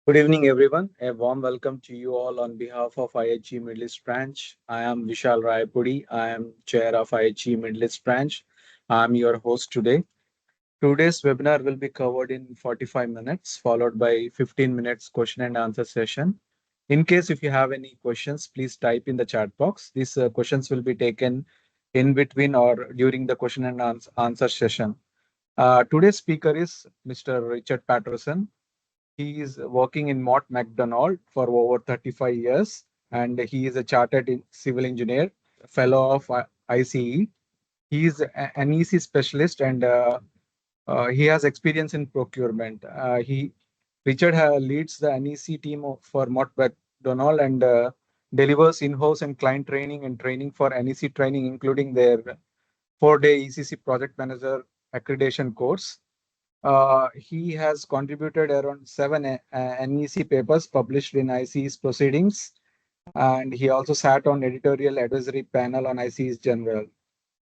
Good evening, everyone. A warm welcome to you all on behalf of IHG Middle East Branch. I am Vishal Raipudi. I am Chair of IHG Middle East Branch. I am your host today. Today's webinar will be covered in 45 minutes, followed by 15 minutes question and answer session. In case if you have any questions, please type in the chat box. These questions will be taken in between or during the question and answer session. Today's speaker is Mr. Richard Patterson. He is working in Mott MacDonald for over 35 years, and he is a chartered civil engineer, fellow of ICE. He is an EC specialist, and he has experience in procurement. Richard leads the NEC team for Mott MacDonald and delivers in-house and client training and training for NEC training, including their 4-day ECC project manager accreditation course. He has contributed around 7 NEC papers published in ICE's proceedings, and he also sat on editorial advisory panel on ICE's general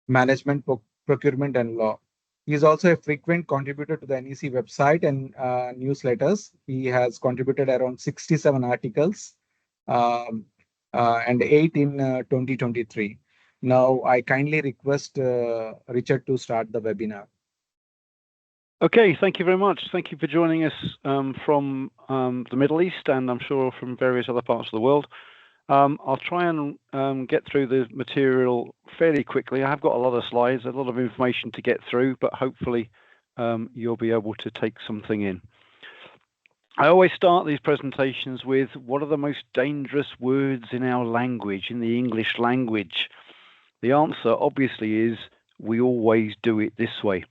management, procurement, and law. He is also a frequent contributor to the NEC website and newsletters. He has contributed around 67 articles and 8 in 2023. Now, I kindly request Richard to start the webinar. Okay, thank you very much. Thank you for joining us from the Middle East and I'm sure from various other parts of the world. I'll try and get through the material fairly quickly. I have got a lot of slides, a lot of information to get through, but hopefully you'll be able to take something in. I always start these presentations with what are the most dangerous words in our language, in the English language? The answer obviously is we always do it this way.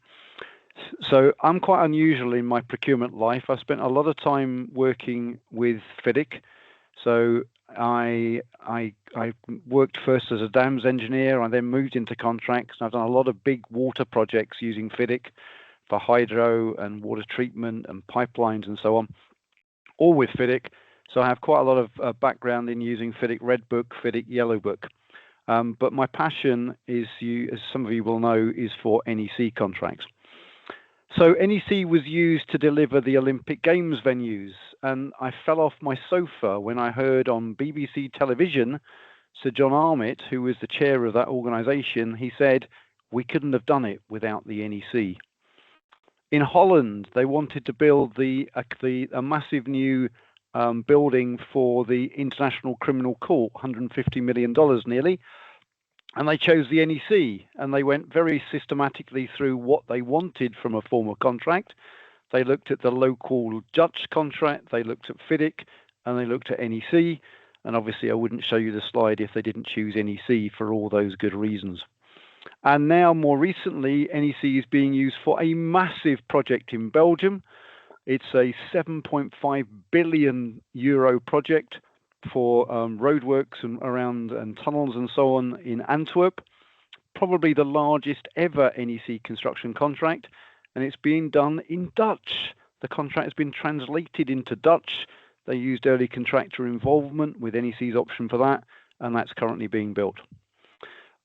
So I'm quite unusual in my procurement life. I spent a lot of time working with FIDIC. So I worked first as a dams engineer. I then moved into contracts. I've done a lot of big water projects using FIDIC for hydro and water treatment and pipelines and so on, all with FIDIC. So I have quite a lot of background in using FIDIC Red Book, FIDIC Yellow Book. But my passion is, as some of you will know, is for NEC contracts. So NEC was used to deliver the Olympic Games venues, and I fell off my sofa when I heard on BBC television Sir John Armitt, who was the chair of that organisation. He said, we couldn't have done it without the NEC. In Holland, they wanted to build a massive new building for the International Criminal Court, $150 million nearly. And they chose the NEC, and they went very systematically through what they wanted from a formal contract. They looked at the local Dutch contract, they looked at FIDIC, and they looked at NEC. And obviously, I wouldn't show you the slide if they didn't choose NEC for all those good reasons. And now, more recently, NEC is being used for a massive project in Belgium. It's a 7.5 billion euro project for roadworks and tunnels and so on in Antwerp, probably the largest ever NEC construction contract, and it's being done in Dutch. The contract has been translated into Dutch. They used early contractor involvement with NEC's option for that, and that's currently being built.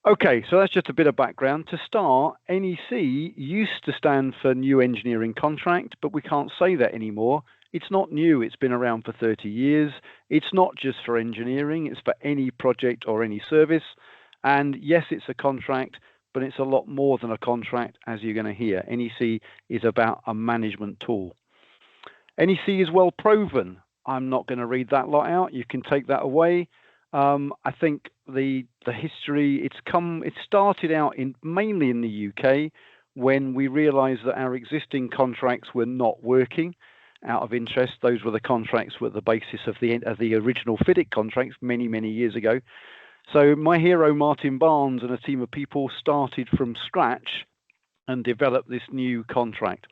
Okay, so that's just a bit of background. To start, NEC used to stand for New Engineering Contract, but we can't say that anymore. It's not new, it's been around for 30 years. It's not just for engineering, it's for any project or any service. And yes, it's a contract, but it's a lot more than a contract, as you're going to hear. NEC is about a management tool. NEC is well proven. I'm not going to read that lot out. You can take that away. I think the history, it started out mainly in the UK when we realized that our existing contracts were not working. Out of interest, those were the contracts were the basis of the original FIDIC contracts many years ago. So my hero Martin Barnes and a team of people started from scratch and developed this new contract.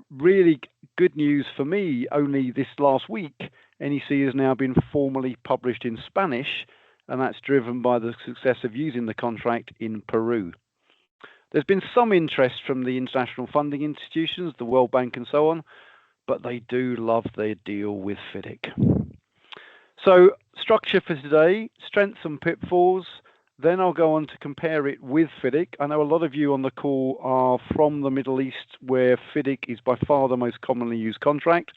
Really good news for me, only this last week NEC has now been formally published in Spanish, and that's driven by the success of using the contract in Peru. There's been some interest from the international funding institutions, the World Bank and so on, but they do love their deal with FIDIC. So structure for today, strengths and pitfalls. Then I'll go on to compare it with FIDIC. I know a lot of you on the call are from the Middle East, where FIDIC is by far the most commonly used contract.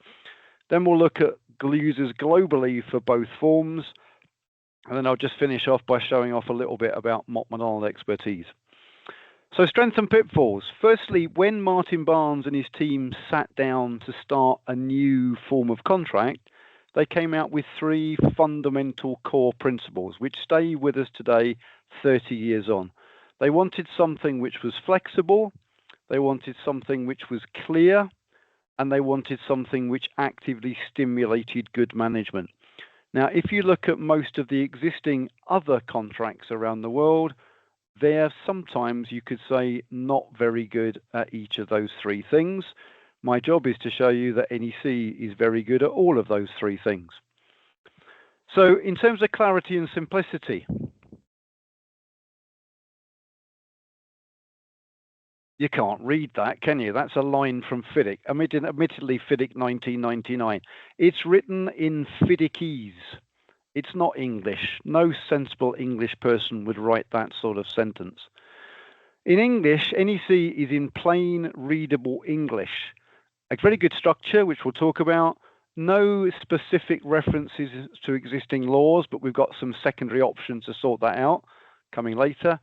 Then we'll look at users globally for both forms. And then I'll just finish off by showing off a little bit about Mott MacDonald expertise. So strengths and pitfalls. Firstly, when Martin Barnes and his team sat down to start a new form of contract, they came out with 3 fundamental core principles, which stay with us today, 30 years on. They wanted something which was flexible, they wanted something which was clear, and they wanted something which actively stimulated good management. Now, if you look at most of the existing other contracts around the world, they're sometimes, you could say, not very good at each of those 3 things. My job is to show you that NEC is very good at all of those 3 things. So in terms of clarity and simplicity, you can't read that, can you? That's a line from FIDIC, admittedly FIDIC 1999. It's written in FIDICese. It's not English. No sensible English person would write that sort of sentence. In English, NEC is in plain, readable English. A very good structure, which we'll talk about. No specific references to existing laws, but we've got some secondary options to sort that out coming later.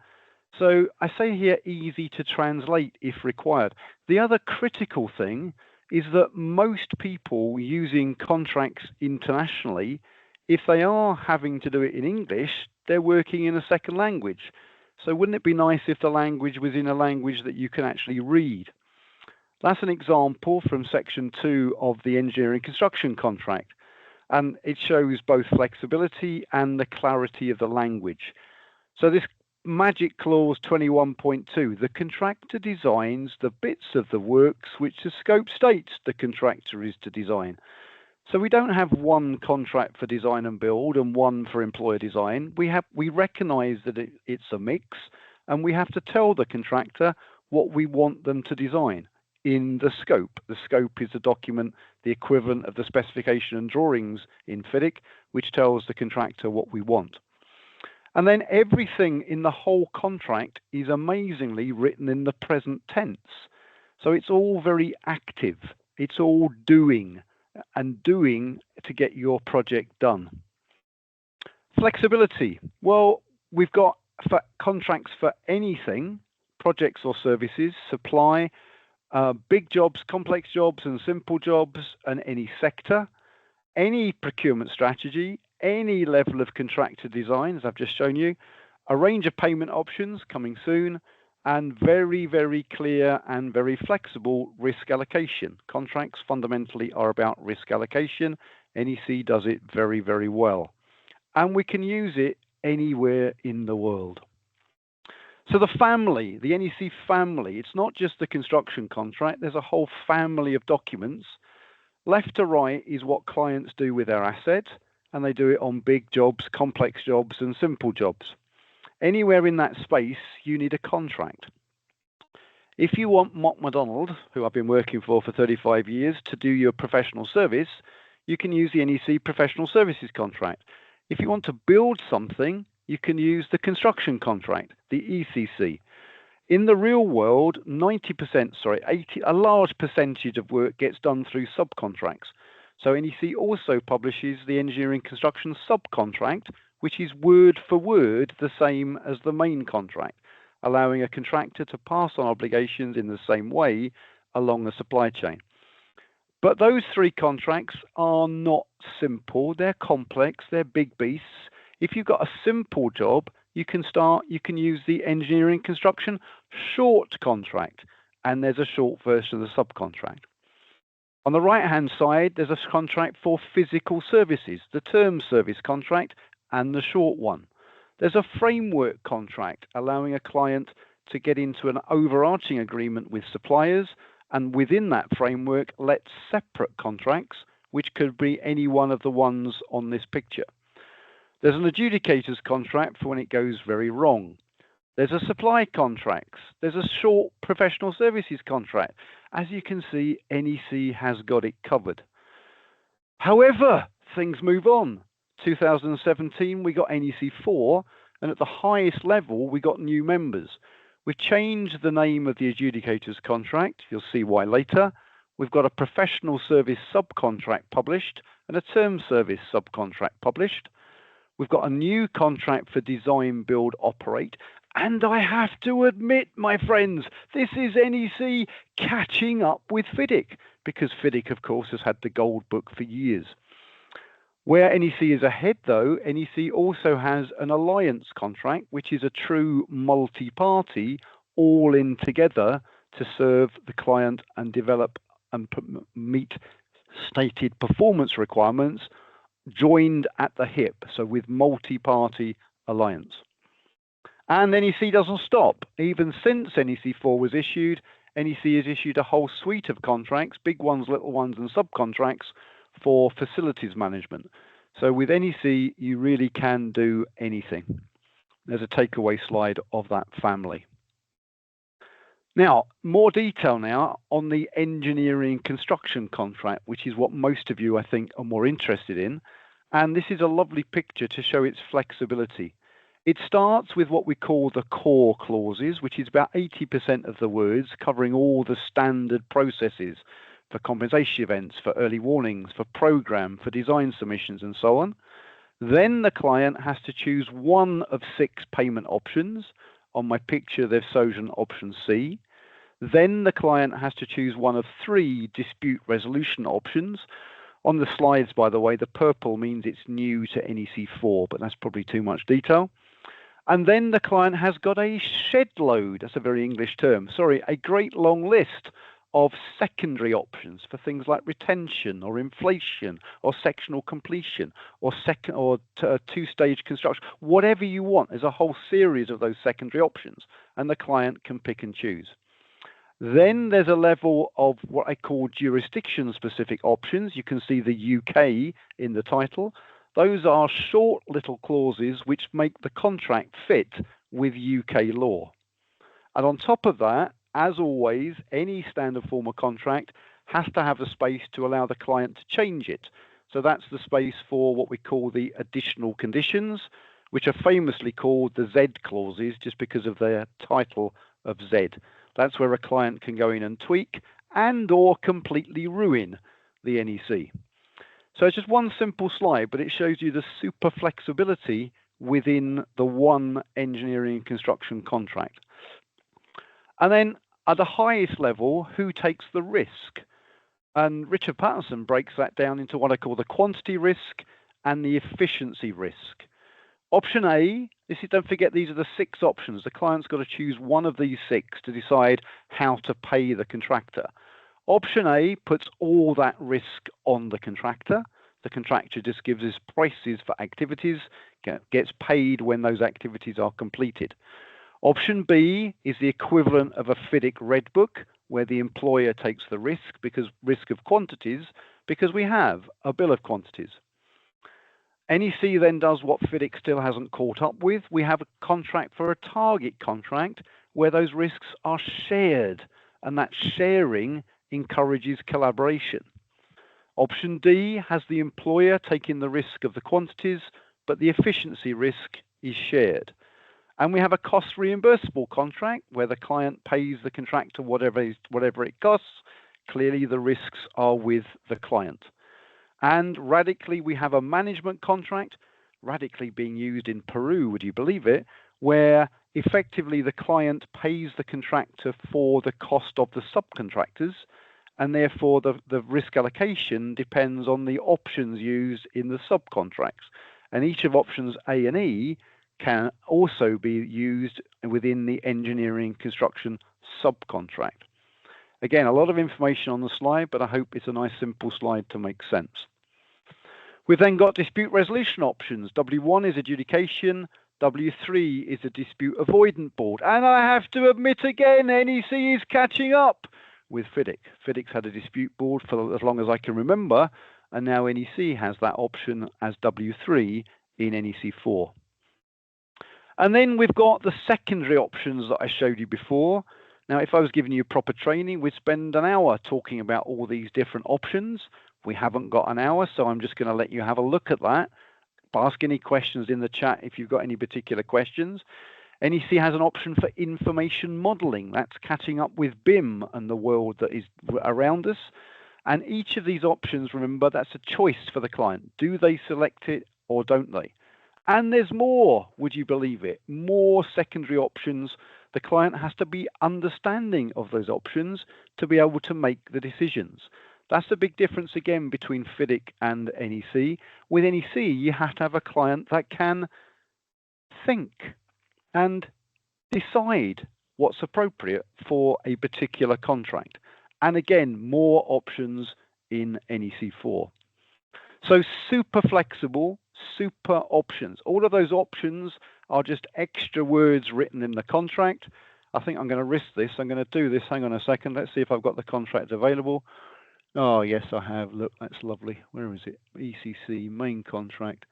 So I say here easy to translate if required. The other critical thing is that most people using contracts internationally, if they are having to do it in English, they're working in a second language. So wouldn't it be nice if the language was in a language that you can actually read? That's an example from section 2 of the engineering construction contract. And it shows both flexibility and the clarity of the language. So this magic clause 21.2, the contractor designs the bits of the works which the scope states the contractor is to design. So we don't have one contract for design and build and one for employer design. We recognize that it's a mix, and we have to tell the contractor what we want them to design in the scope. The scope is a document, the equivalent of the specification and drawings in FIDIC, which tells the contractor what we want. And then everything in the whole contract is amazingly written in the present tense. So it's all very active. It's all doing and doing to get your project done. Flexibility. Well, we've got contracts for anything, projects or services, supply, big jobs, complex jobs and simple jobs, and any sector, any procurement strategy, any level of contractor design, as I've just shown you, a range of payment options coming soon, and very, very clear and very flexible risk allocation. Contracts fundamentally are about risk allocation. NEC does it very, very well. And we can use it anywhere in the world. So the family, the NEC family, it's not just the construction contract, there's a whole family of documents. Left to right is what clients do with their assets, and they do it on big jobs, complex jobs, and simple jobs. Anywhere in that space, you need a contract. If you want Mott MacDonald, who I've been working for 35 years, to do your professional service, you can use the NEC professional services contract. If you want to build something, you can use the construction contract, the ECC. In the real world, a large percentage of work gets done through subcontracts. So NEC also publishes the engineering construction subcontract, which is word for word the same as the main contract, allowing a contractor to pass on obligations in the same way along the supply chain. But those 3 contracts are not simple, they're complex, they're big beasts. If you've got a simple job, you can use the engineering construction short contract, and there's a short version of the subcontract. On the right-hand side, there's a contract for physical services, the term service contract and the short one. There's a framework contract allowing a client to get into an overarching agreement with suppliers, and within that framework, let separate contracts, which could be any one of the ones on this picture. There's an adjudicator's contract for when it goes very wrong. There's a supply contracts. There's a short professional services contract. As you can see, NEC has got it covered. However, things move on. 2017, we got NEC 4, and at the highest level, we got new members. We've changed the name of the adjudicator's contract. You'll see why later. we've got a professional service subcontract published and a term service subcontract published. We've got a new contract for design, build, operate. And I have to admit, my friends, this is NEC catching up with FIDIC, because FIDIC, of course, has had the gold book for years. Where NEC is ahead, though, NEC also has an alliance contract, which is a true multi-party, all in together to serve the client and develop and meet stated performance requirements, joined at the hip, so with multi-party alliance. And NEC doesn't stop. Even since NEC 4 was issued, NEC has issued a whole suite of contracts, big ones, little ones, and subcontracts for facilities management. So with NEC, you really can do anything. There's a takeaway slide of that family. Now, more detail now on the engineering construction contract, which is what most of you, I think, are more interested in. And this is a lovely picture to show its flexibility. It starts with what we call the core clauses, which is about 80% of the words, covering all the standard processes for compensation events, for early warnings, for program, for design submissions, and so on. Then the client has to choose one of 6 payment options. On my picture, they've chosen option C. Then the client has to choose one of 3 dispute resolution options. On the slides, by the way, the purple means it's new to NEC 4, but that's probably too much detail. And then the client has got a shed load, that's a very English term, sorry, a great long list of secondary options for things like retention or inflation or sectional completion or two-stage construction, whatever you want. There's a whole series of those secondary options, and the client can pick and choose. Then there's a level of what I call jurisdiction-specific options. You can see the UK in the title. Those are short little clauses which make the contract fit with UK law. And on top of that, as always, any standard form of contract has to have a space to allow the client to change it. So that's the space for what we call the additional conditions, which are famously called the Z clauses just because of their title of Z. That's where a client can go in and tweak and or completely ruin the NEC. So it's just one simple slide, but it shows you the super flexibility within the one engineering and construction contract. And then at the highest level, who takes the risk? And Richard Patterson breaks that down into what I call the quantity risk and the efficiency risk. Option A, don't forget these are the 6 options. The client's got to choose one of these 6 to decide how to pay the contractor. Option A puts all that risk on the contractor. The contractor just gives us prices for activities, gets paid when those activities are completed. Option B is the equivalent of a FIDIC Red Book, where the employer takes the risk of quantities, because we have a bill of quantities. NEC then does what FIDIC still hasn't caught up with. We have a contract for a target contract where those risks are shared, and that sharing encourages collaboration. Option D has the employer taking the risk of the quantities, but the efficiency risk is shared. And we have a cost reimbursable contract where the client pays the contractor whatever it costs. Clearly, the risks are with the client. And radically, we have a management contract, radically being used in Peru, would you believe it, where effectively the client pays the contractor for the cost of the subcontractors, and therefore the risk allocation depends on the options used in the subcontracts. And each of options A and E can also be used within the engineering construction subcontract. Again, a lot of information on the slide, but I hope it's a nice simple slide to make sense. We've then got dispute resolution options. W1 is adjudication, W3 is a dispute avoidance board. And I have to admit again, NEC is catching up with FIDIC. FIDIC's had a dispute board for as long as I can remember, and now NEC has that option as W3 in NEC 4. And then we've got the secondary options that I showed you before. Now, if I was giving you proper training, we'd spend an hour talking about all these different options. We haven't got an hour, so I'm just going to let you have a look at that. Ask any questions in the chat if you've got any particular questions. NEC has an option for information modeling. That's catching up with BIM and the world that is around us. And each of these options, remember, that's a choice for the client. Do they select it or don't they? And there's more, would you believe it? More secondary options. The client has to be understanding of those options to be able to make the decisions. That's the big difference again between FIDIC and NEC. With NEC, you have to have a client that can think and decide what's appropriate for a particular contract. And again, more options in NEC4. So super flexible, super options. All of those options are just extra words written in the contract. I think I'm going to risk this. I'm going to do this. Hang on a second. Let's see if I've got the contract available. Oh, yes, I have. Look, that's lovely. Where is it? ECC, main contract.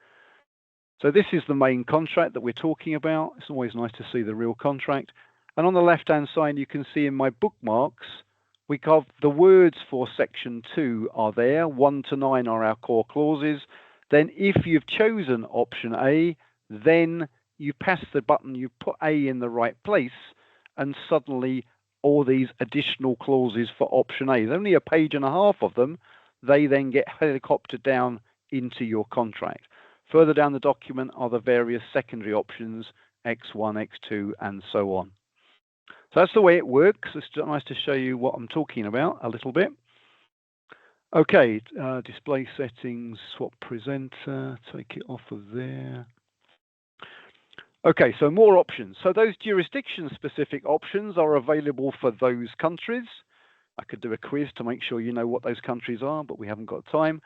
So this is the main contract that we're talking about. It's always nice to see the real contract. And on the left-hand side, you can see in my bookmarks, we got the words for section 2 are there. 1 to 9 are our core clauses. Then if you've chosen option A, then you press the button, you put A in the right place, and suddenly all these additional clauses for option A, there's only a page and a half of them, they then get helicoptered down into your contract. Further down the document are the various secondary options, X1, X2, and so on. So that's the way it works. It's nice to show you what I'm talking about a little bit. Okay, display settings, swap presenter, take it off of there. Okay, so more options. So those jurisdiction-specific options are available for those countries. I could do a quiz to make sure you know what those countries are, but we haven't got time.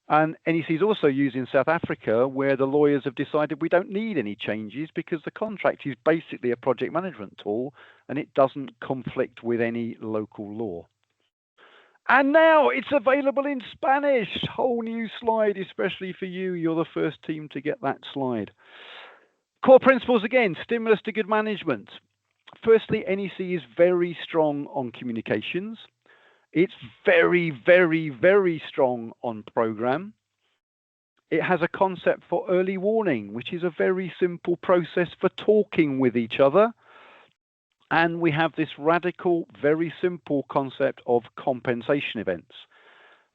And NEC is also used in South Africa, where the lawyers have decided we don't need any changes because the contract is basically a project management tool and it doesn't conflict with any local law. And now it's available in Spanish. Whole new slide, especially for you. You're the first team to get that slide. Core principles again, stimulus to good management. Firstly, NEC is very strong on communications. It's very, very, very strong on program. It has a concept for early warning, which is a very simple process for talking with each other. And we have this radical, very simple concept of compensation events.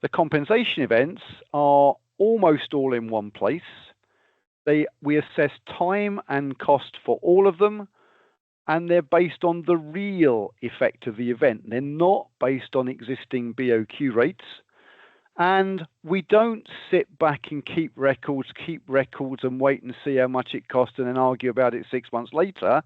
The compensation events are almost all in one place. We assess time and cost for all of them, and they're based on the real effect of the event. They're not based on existing BOQ rates. And we don't sit back and keep records and wait and see how much it costs and then argue about it 6 months later.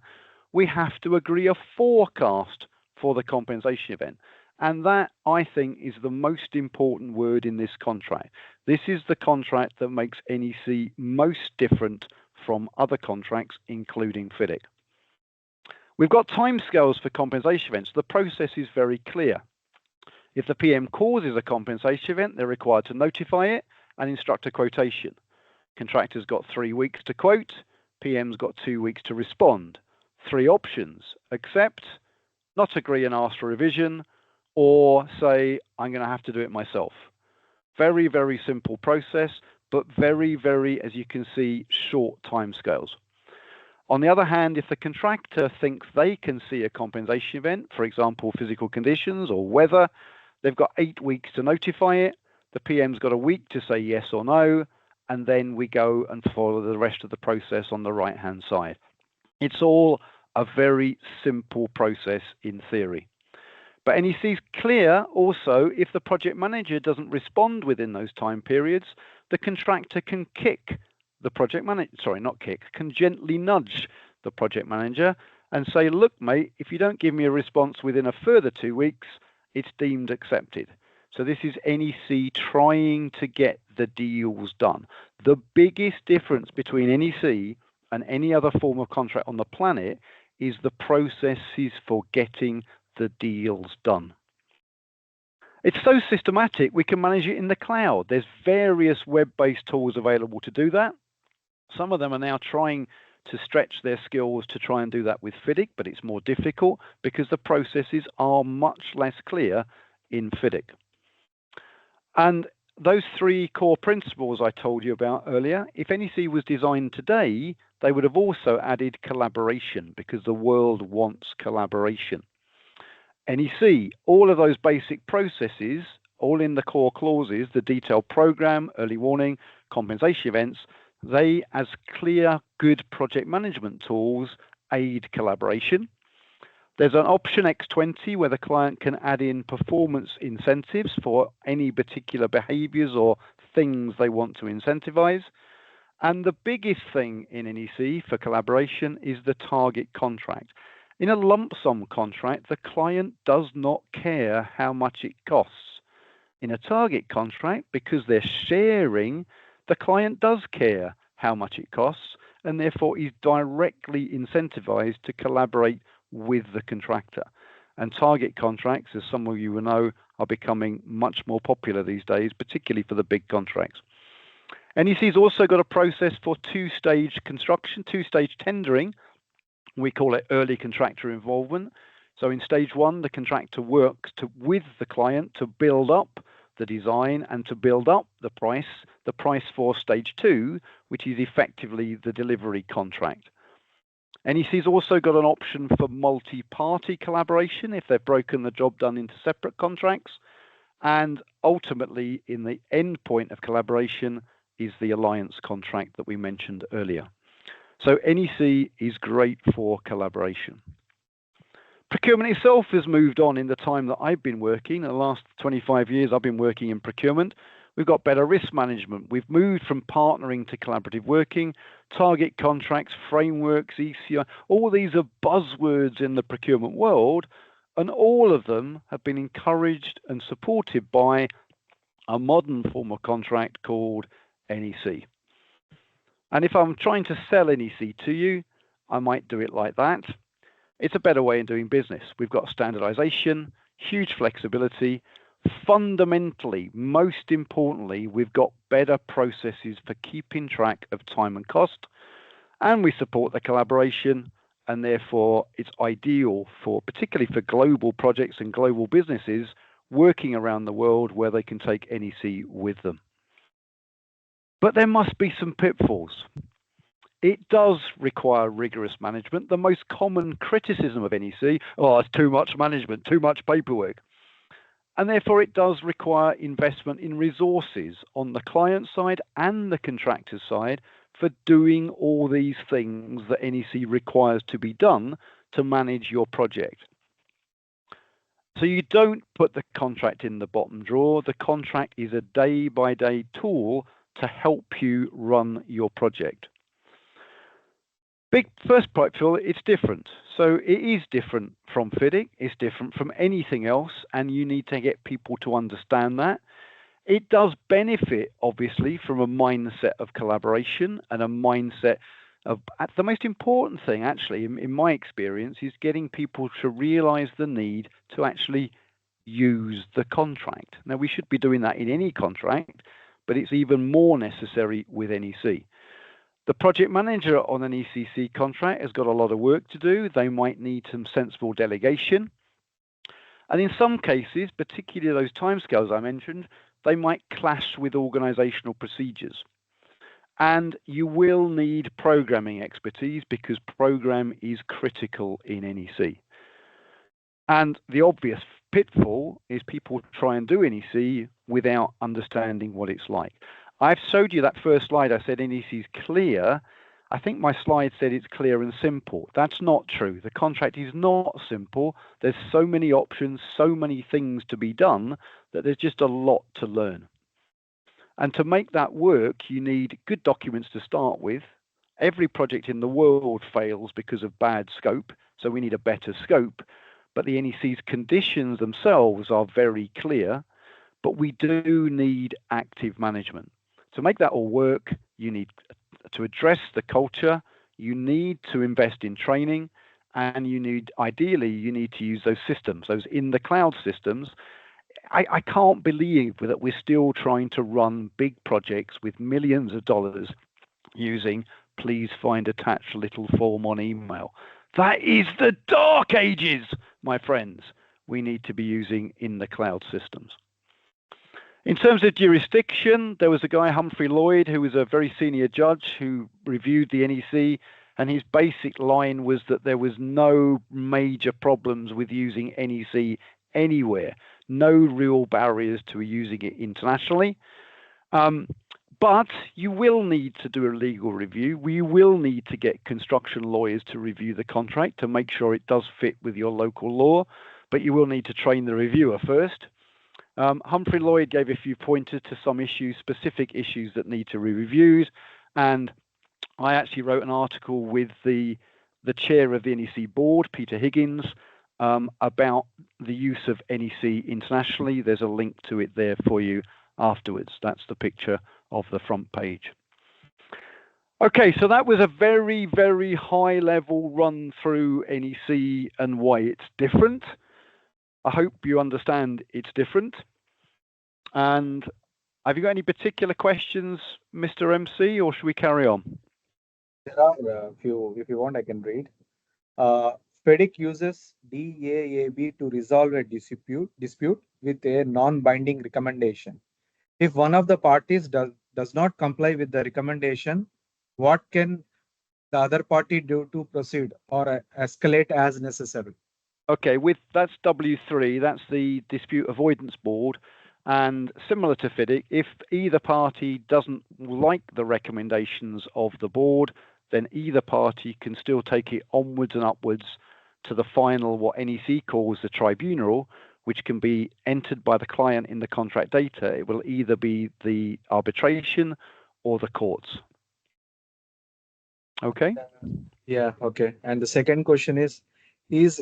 We have to agree a forecast for the compensation event. And that, I think, is the most important word in this contract. This is the contract that makes NEC most different from other contracts, including FIDIC. We've got timescales for compensation events. The process is very clear. If the PM causes a compensation event, they're required to notify it and instruct a quotation. Contractor's got 3 weeks to quote, PM's got 2 weeks to respond. 3 options: accept, not agree and ask for revision, or say, I'm going to have to do it myself. Very, very simple process, but very, very, as you can see, short timescales. On the other hand, if the contractor thinks they can see a compensation event, for example, physical conditions or weather, they've got 8 weeks to notify it. The PM's got a week to say yes or no, and then we go and follow the rest of the process on the right-hand side. It's all a very simple process in theory. But NEC is clear also, if the project manager doesn't respond within those time periods, the contractor can kick the project manager, can gently nudge the project manager and say, look, mate, if you don't give me a response within a further 2 weeks, it's deemed accepted. So this is NEC trying to get the deals done. The biggest difference between NEC and any other form of contract on the planet is the processes for getting the deals done. It's so systematic, we can manage it in the cloud. There's various web-based tools available to do that. Some of them are now trying to stretch their skills to try and do that with FIDIC, but it's more difficult because the processes are much less clear in FIDIC. And those 3 core principles I told you about earlier, if NEC was designed today, they would have also added collaboration because the world wants collaboration. NEC, all of those basic processes, all in the core clauses, the detailed program, early warning, compensation events, they, as clear, good project management tools, aid collaboration. There's an option X20 where the client can add in performance incentives for any particular behaviors or things they want to incentivize. And the biggest thing in NEC for collaboration is the target contract. In a lump sum contract, the client does not care how much it costs. In a target contract, because they're sharing, the client does care how much it costs, and therefore is directly incentivized to collaborate with the contractor. And target contracts, as some of you will know, are becoming much more popular these days, particularly for the big contracts. NEC's also got a process for two-stage construction, two-stage tendering. We call it early contractor involvement. So in stage one, the contractor works with the client to build up the design and to build up the price for stage two, which is effectively the delivery contract. NEC's also got an option for multi-party collaboration if they've broken the job done into separate contracts. And ultimately, in the end point of collaboration is the alliance contract that we mentioned earlier. So NEC is great for collaboration. Procurement itself has moved on in the time that I've been working. In the last 25 years, I've been working in procurement. We've got better risk management. We've moved from partnering to collaborative working, target contracts, frameworks, ECI. All these are buzzwords in the procurement world, and all of them have been encouraged and supported by a modern form of contract called NEC. And if I'm trying to sell NEC to you, I might do it like that. It's a better way of doing business. We've got standardization, huge flexibility. Fundamentally, most importantly, we've got better processes for keeping track of time and cost, and we support the collaboration, and therefore it's ideal for, particularly for global projects and global businesses working around the world where they can take NEC with them. But there must be some pitfalls. It does require rigorous management. The most common criticism of NEC, oh, it's too much management, too much paperwork. And therefore it does require investment in resources on the client side and the contractor side for doing all these things that NEC requires to be done to manage your project. So you don't put the contract in the bottom drawer. The contract is a day-by-day tool to help you run your project. Big first point, Phil, it's different. So it is different from FIDIC, it's different from anything else, and you need to get people to understand that. It does benefit, obviously, from a mindset of collaboration and a mindset of, the most important thing, actually, in my experience, is getting people to realize the need to actually use the contract. Now, we should be doing that in any contract, but it's even more necessary with NEC. The project manager on an ECC contract has got a lot of work to do. They might need some sensible delegation. And in some cases, particularly those timescales I mentioned, they might clash with organizational procedures. And you will need programming expertise because program is critical in NEC. And the obvious pitfall is people try and do NEC without understanding what it's like. I've showed you that first slide. I said NEC is clear. I think my slide said it's clear and simple. That's not true. The contract is not simple. There's so many options, so many things to be done that there's just a lot to learn. And to make that work, you need good documents to start with. Every project in the world fails because of bad scope, so we need a better scope. But the NEC's conditions themselves are very clear, but we do need active management. To make that all work, you need to address the culture, you need to invest in training, and ideally, you need to use those systems, those in the cloud systems. I can't believe that we're still trying to run big projects with millions of dollars using please find attached little form on email. That is the dark ages, my friends. We need to be using in the cloud systems. In terms of jurisdiction, there was a guy, Humphrey Lloyd, who was a very senior judge who reviewed the NEC, and his basic line was that there was no major problems with using NEC anywhere, no real barriers to using it internationally. But you will need to do a legal review. We will need to get construction lawyers to review the contract to make sure it does fit with your local law, but you will need to train the reviewer first. Humphrey Lloyd gave a few pointers to some issues, specific issues that need to be reviewed, and I actually wrote an article with the chair of the NEC board, Peter Higgins, about the use of NEC internationally. There's a link to it there for you afterwards. That's the picture of the front page. Okay, so that was a very, very high level run through NEC and why it's different. I hope you understand it's different. And have you got any particular questions, Mr. MC, or should we carry on? There are a few, if you want, I can read. FIDIC uses DAAB to resolve a dispute with a non-binding recommendation. If one of the parties does not comply with the recommendation, what can the other party do to proceed or escalate as necessary? Okay, that's W3, that's the dispute avoidance board. And similar to FIDIC, if either party doesn't like the recommendations of the board, then either party can still take it onwards and upwards to the final, what NEC calls the tribunal, which can be entered by the client in the contract data. It will either be the arbitration or the courts. Okay? Yeah, okay. And the second question is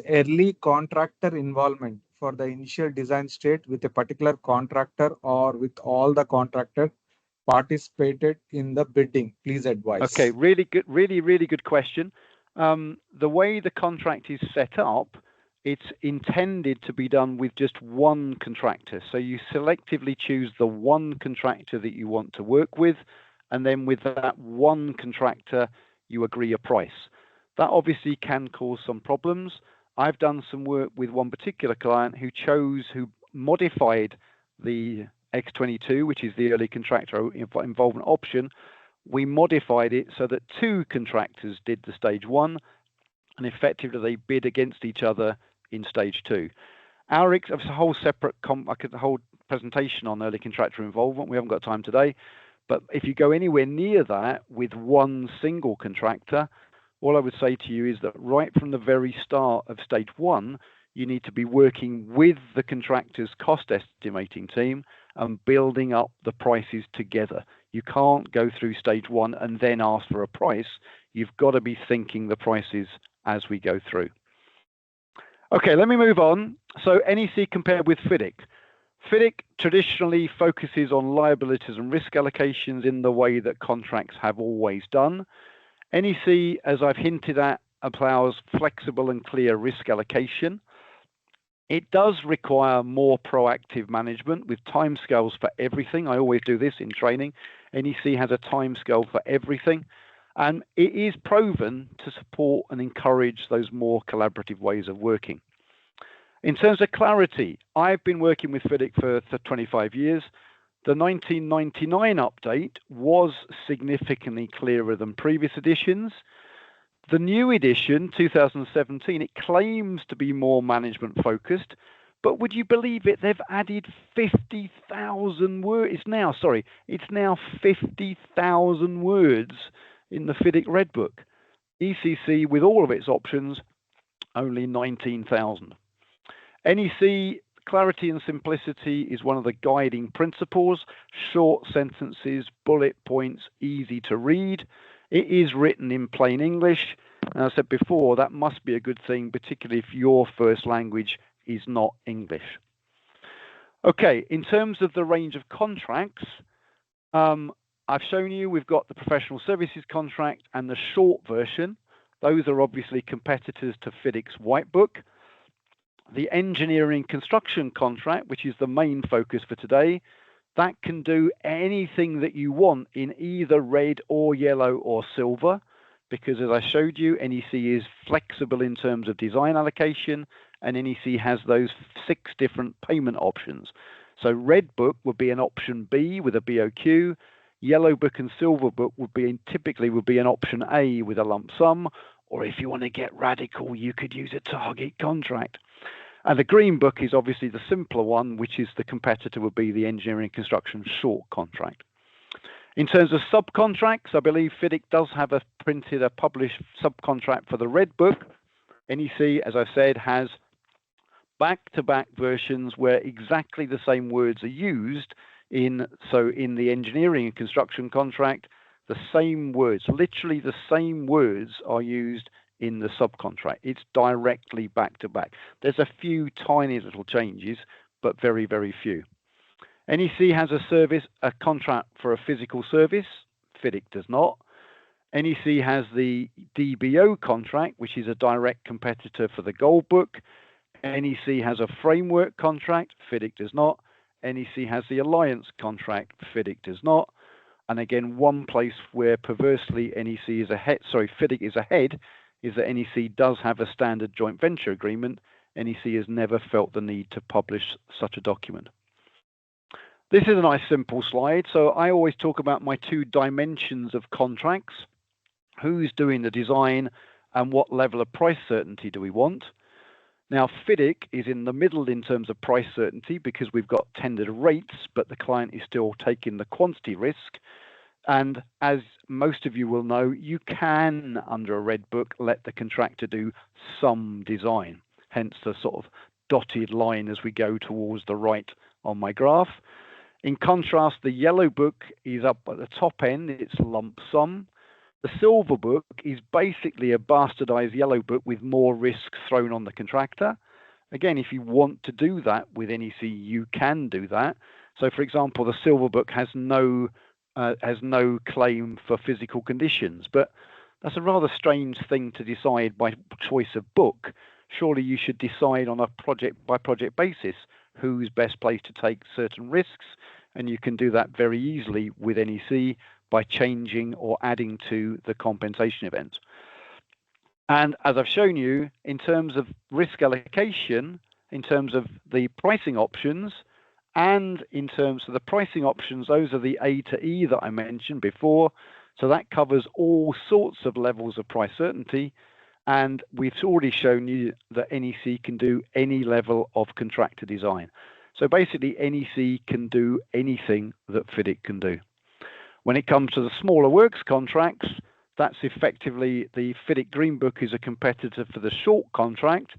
early contractor involvement for the initial design state with a particular contractor or with all the contractors participated in the bidding? Please advise. Okay, really good, really good question. The way the contract is set up, it's intended to be done with just one contractor. So you selectively choose the one contractor that you want to work with, and then with that one contractor, you agree a price. That obviously can cause some problems. I've done some work with one particular client who modified the X22, which is the early contractor involvement option. We modified it so that two contractors did the stage one, and effectively they bid against each other in stage two. It's a whole separate, a whole presentation on early contractor involvement. We haven't got time today, but if you go anywhere near that with one single contractor, all I would say to you is that right from the very start of stage one, you need to be working with the contractor's cost estimating team and building up the prices together. You can't go through stage one and then ask for a price. You've got to be thinking the prices as we go through. Okay, let me move on. So NEC compared with FIDIC. FIDIC traditionally focuses on liabilities and risk allocations in the way that contracts have always done. NEC, as I've hinted at, allows flexible and clear risk allocation. It does require more proactive management with timescales for everything. I always do this in training. NEC has a timescale for everything, and it is proven to support and encourage those more collaborative ways of working. In terms of clarity, I've been working with FIDIC for 25 years. The 1999 update was significantly clearer than previous editions. The new edition, 2017, it claims to be more management focused, but would you believe it? They've added 50,000 words. It's now 50,000 words in the FIDIC Red Book. ECC, with all of its options, only 19,000. NEC, clarity and simplicity is one of the guiding principles. Short sentences, bullet points, easy to read. It is written in plain English. And as I said before, that must be a good thing, particularly if your first language is not English. Okay, in terms of the range of contracts, I've shown you we've got the professional services contract and the short version. Those are obviously competitors to FIDIC's White Book. The engineering construction contract, which is the main focus for today, that can do anything that you want in either red or yellow or silver, because as I showed you, NEC is flexible in terms of design allocation, and NEC has those 6 different payment options. So red book would be an option B with a BOQ. Yellow book and silver book typically would be an option A with a lump sum, or if you want to get radical, you could use a target contract. And the green book is obviously the simpler one, which is the competitor would be the engineering construction short contract. In terms of subcontracts, I believe FIDIC does have a published subcontract for the red book. NEC, as I said, has back-to-back versions where exactly the same words are used in the engineering and construction contract, the same words, literally the same words are used in the subcontract. It's directly back-to-back. There's a few tiny little changes, but very, very few. NEC has a contract for a physical service. FIDIC does not. NEC has the DBO contract, which is a direct competitor for the gold book. NEC has a framework contract. FIDIC does not. NEC has the alliance contract. FIDIC does not. And again, one place where perversely FIDIC is ahead is that NEC does have a standard joint venture agreement. NEC has never felt the need to publish such a document. This is a nice simple slide. So I always talk about my two dimensions of contracts. Who's doing the design and what level of price certainty do we want? Now, FIDIC is in the middle in terms of price certainty because we've got tendered rates, but the client is still taking the quantity risk. And as most of you will know, you can, under a red book, let the contractor do some design, hence the sort of dotted line as we go towards the right on my graph. In contrast, the yellow book is up at the top end, it's lump sum. The silver book is basically a bastardized yellow book with more risks thrown on the contractor. Again, if you want to do that with NEC, you can do that. So, for example, the silver book has no claim for physical conditions, but that's a rather strange thing to decide by choice of book. Surely you should decide on a project-by-project basis who's best placed to take certain risks, and you can do that very easily with NEC by changing or adding to the compensation event. And as I've shown you, in terms of risk allocation, in terms of the pricing options, and in terms of the pricing options, those are the A to E that I mentioned before. So that covers all sorts of levels of price certainty. And we've already shown you that NEC can do any level of contractor design. So basically, NEC can do anything that FIDIC can do. When it comes to the smaller works contracts, that's effectively the FIDIC Green Book is a competitor for the short contract.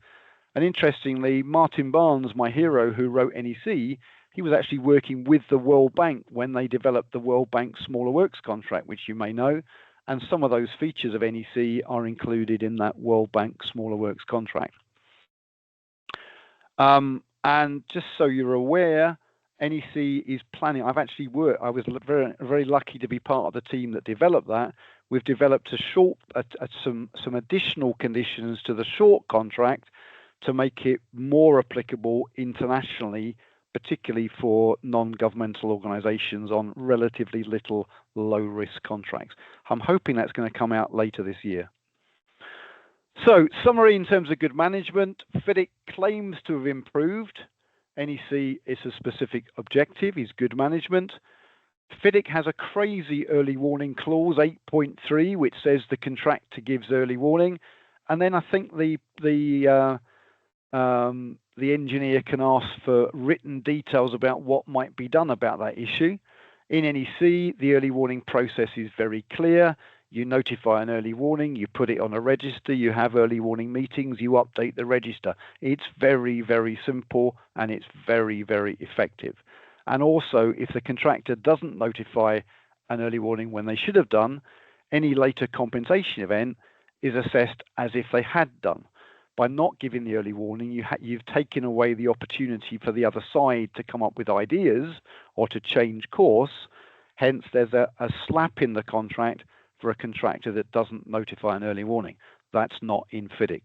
And interestingly, Martin Barnes, my hero who wrote NEC, he was actually working with the World Bank when they developed the World Bank Smaller Works contract, which you may know. And some of those features of NEC are included in that World Bank Smaller Works contract. And just so you're aware, NEC is planning. I was very, very lucky to be part of the team that developed that. We've developed some additional conditions to the short contract to make it more applicable internationally, particularly for non-governmental organizations on relatively little low-risk contracts. I'm hoping that's going to come out later this year. So, summary in terms of good management, FIDIC claims to have improved. NEC is a specific objective, is good management. FIDIC has a crazy early warning clause, 8.3, which says the contractor gives early warning. And then I think the engineer can ask for written details about what might be done about that issue. In NEC, the early warning process is very clear. You notify an early warning, you put it on a register, you have early warning meetings, you update the register. It's very, very simple and it's very, very effective. And also, if the contractor doesn't notify an early warning when they should have done, any later compensation event is assessed as if they had done. By not giving the early warning, you've taken away the opportunity for the other side to come up with ideas or to change course. Hence, there's a slap in the contract for a contractor that doesn't notify an early warning. That's not in FIDIC.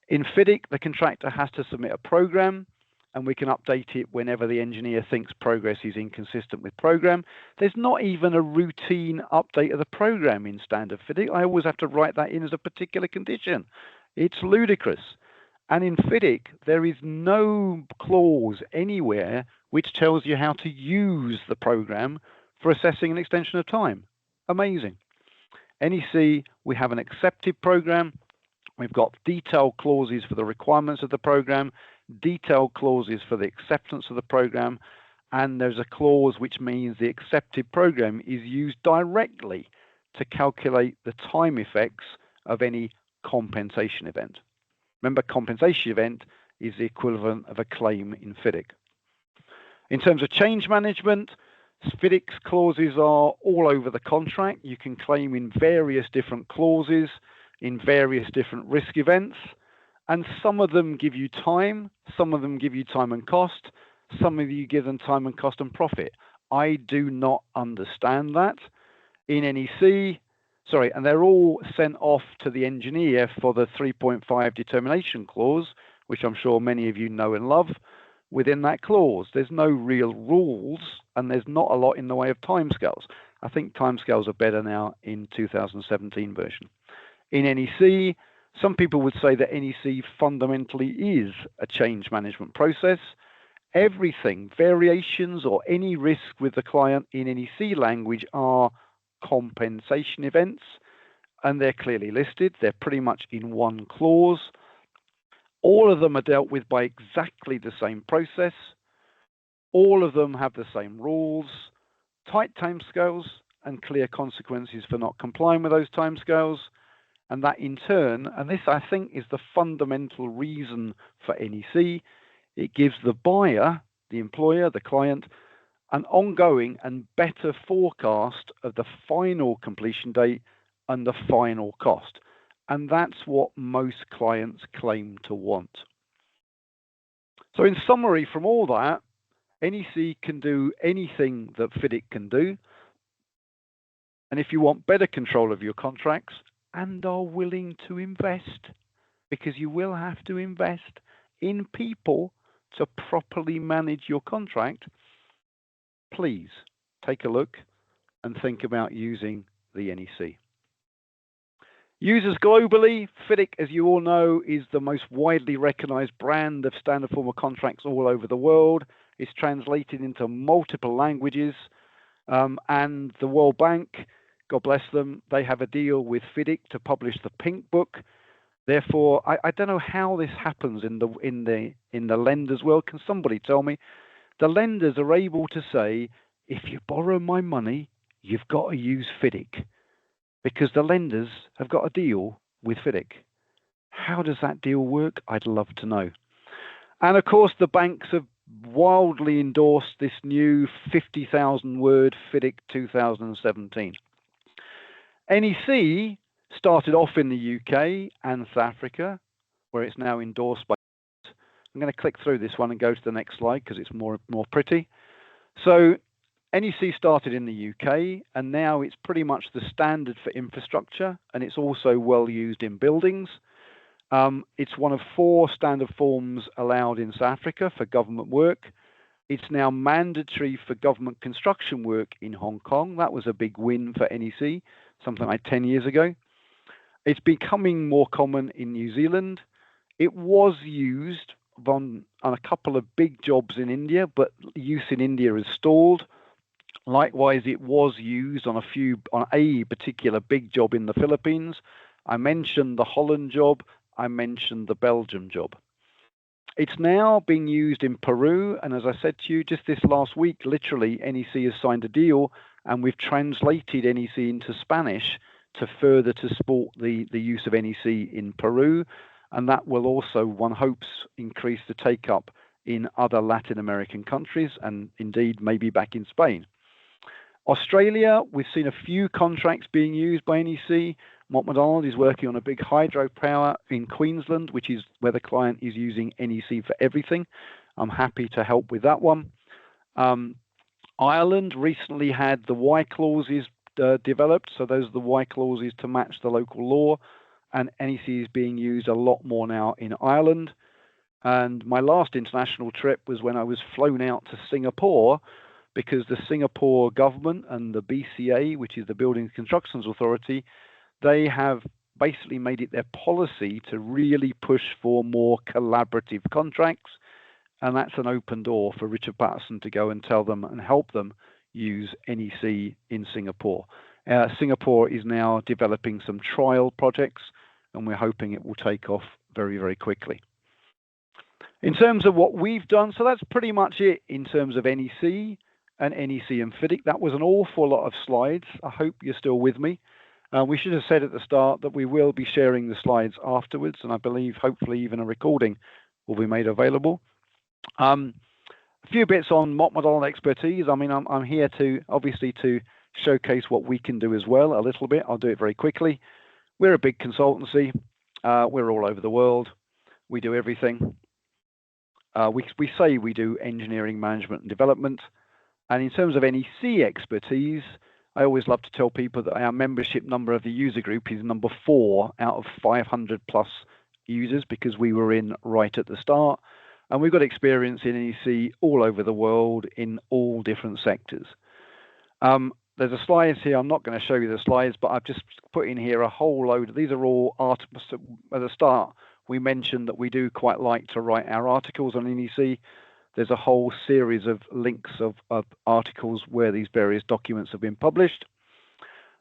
In FIDIC, the contractor has to submit a program, and we can update it whenever the engineer thinks progress is inconsistent with program. There's not even a routine update of the program in standard FIDIC. I always have to write that in as a particular condition. It's ludicrous. And in FIDIC, there is no clause anywhere which tells you how to use the program for assessing an extension of time. Amazing. NEC, we have an accepted program. We've got detailed clauses for the requirements of the program, detailed clauses for the acceptance of the program, and there's a clause which means the accepted program is used directly to calculate the time effects of any compensation event. Remember, compensation event is the equivalent of a claim in FIDIC. In terms of change management, FIDIC's clauses are all over the contract. You can claim in various different clauses, in various different risk events, and some of them give you time, some of them give you time and cost, some of you give them time and cost and profit. I do not understand that. In NEC, and they're all sent off to the engineer for the 3.5 determination clause, which I'm sure many of you know and love. Within that clause, there's no real rules and there's not a lot in the way of timescales. I think timescales are better now in 2017 version. In NEC, some people would say that NEC fundamentally is a change management process. Everything, variations or any risk with the client in NEC language are compensation events, and they're clearly listed. They're pretty much in one clause. All of them are dealt with by exactly the same process. All of them have the same rules, tight timescales, and clear consequences for not complying with those timescales. And that in turn, and this I think is the fundamental reason for NEC, it gives the buyer, the employer, the client, an ongoing and better forecast of the final completion date and the final cost. And that's what most clients claim to want. So in summary from all that, NEC can do anything that FIDIC can do. And if you want better control of your contracts and are willing to invest, because you will have to invest in people to properly manage your contract, please take a look and think about using the NEC. Users globally, FIDIC, as you all know, is the most widely recognized brand of standard form of contracts all over the world. It's translated into multiple languages, and the World Bank, God bless them, they have a deal with FIDIC to publish the Pink Book. Therefore, I don't know how this happens in the lenders world. Can somebody tell me? The lenders are able to say, if you borrow my money, you've got to use FIDIC, because the lenders have got a deal with FIDIC. How does that deal work? I'd love to know. And of course, the banks have wildly endorsed this new 50,000 word FIDIC 2017. NEC started off in the UK and South Africa, where it's now endorsed by. I'm going to click through this one and go to the next slide because it's more pretty. So NEC started in the UK, and now it's pretty much the standard for infrastructure, and it's also well used in buildings. It's one of 4 standard forms allowed in South Africa for government work. It's now mandatory for government construction work in Hong Kong. That was a big win for NEC, something like 10 years ago. It's becoming more common in New Zealand. It was used on a couple of big jobs in India, but use in India is stalled. Likewise, it was used on a particular big job in the Philippines. I mentioned the Holland job. I mentioned the Belgium job. It's now being used in Peru, and as I said to you just this last week, literally NEC has signed a deal, and we've translated NEC into Spanish to further to support the use of NEC in Peru, and that will also, one hopes, increase the take-up in other Latin American countries, and indeed maybe back in Spain. Australia, we've seen a few contracts being used by NEC. MacDonald is working on a big hydropower in Queensland, which is where the client is using NEC for everything. I'm happy to help with that one. Ireland recently had the Y clauses developed, so those are the Y clauses to match the local law, and NEC is being used a lot more now in Ireland. And my last international trip was when I was flown out to Singapore, because the Singapore government and the BCA, which is the Building and Constructions Authority, they have basically made it their policy to really push for more collaborative contracts. and that's an open door for Richard Patterson to go and tell them and help them use NEC in Singapore. Singapore is now developing some trial projects, and we're hoping it will take off very, very quickly. In terms of what we've done, so that's pretty much it in terms of NEC and FIDIC. That was an awful lot of slides. I hope you're still with me. We should have said at the start that we will be sharing the slides afterwards, and I believe hopefully even a recording will be made available. A few bits on Mott MacDonald expertise. I mean, I'm here to obviously to showcase what we can do as well a little bit. I'll do it very quickly. We're a big consultancy. We're all over the world. We do everything. We say we do engineering, management, and development. And in terms of NEC expertise, I always love to tell people that our membership number of the user group is number 4 out of 500 plus users, because we were in right at the start. And we've got experience in NEC all over the world in all different sectors. There's a slides here. I'm not going to show you the slides, but I've just put in here a whole load. These are all articles. At the start, we mentioned that we do quite like to write our articles on NEC. There's a whole series of links of articles where these various documents have been published.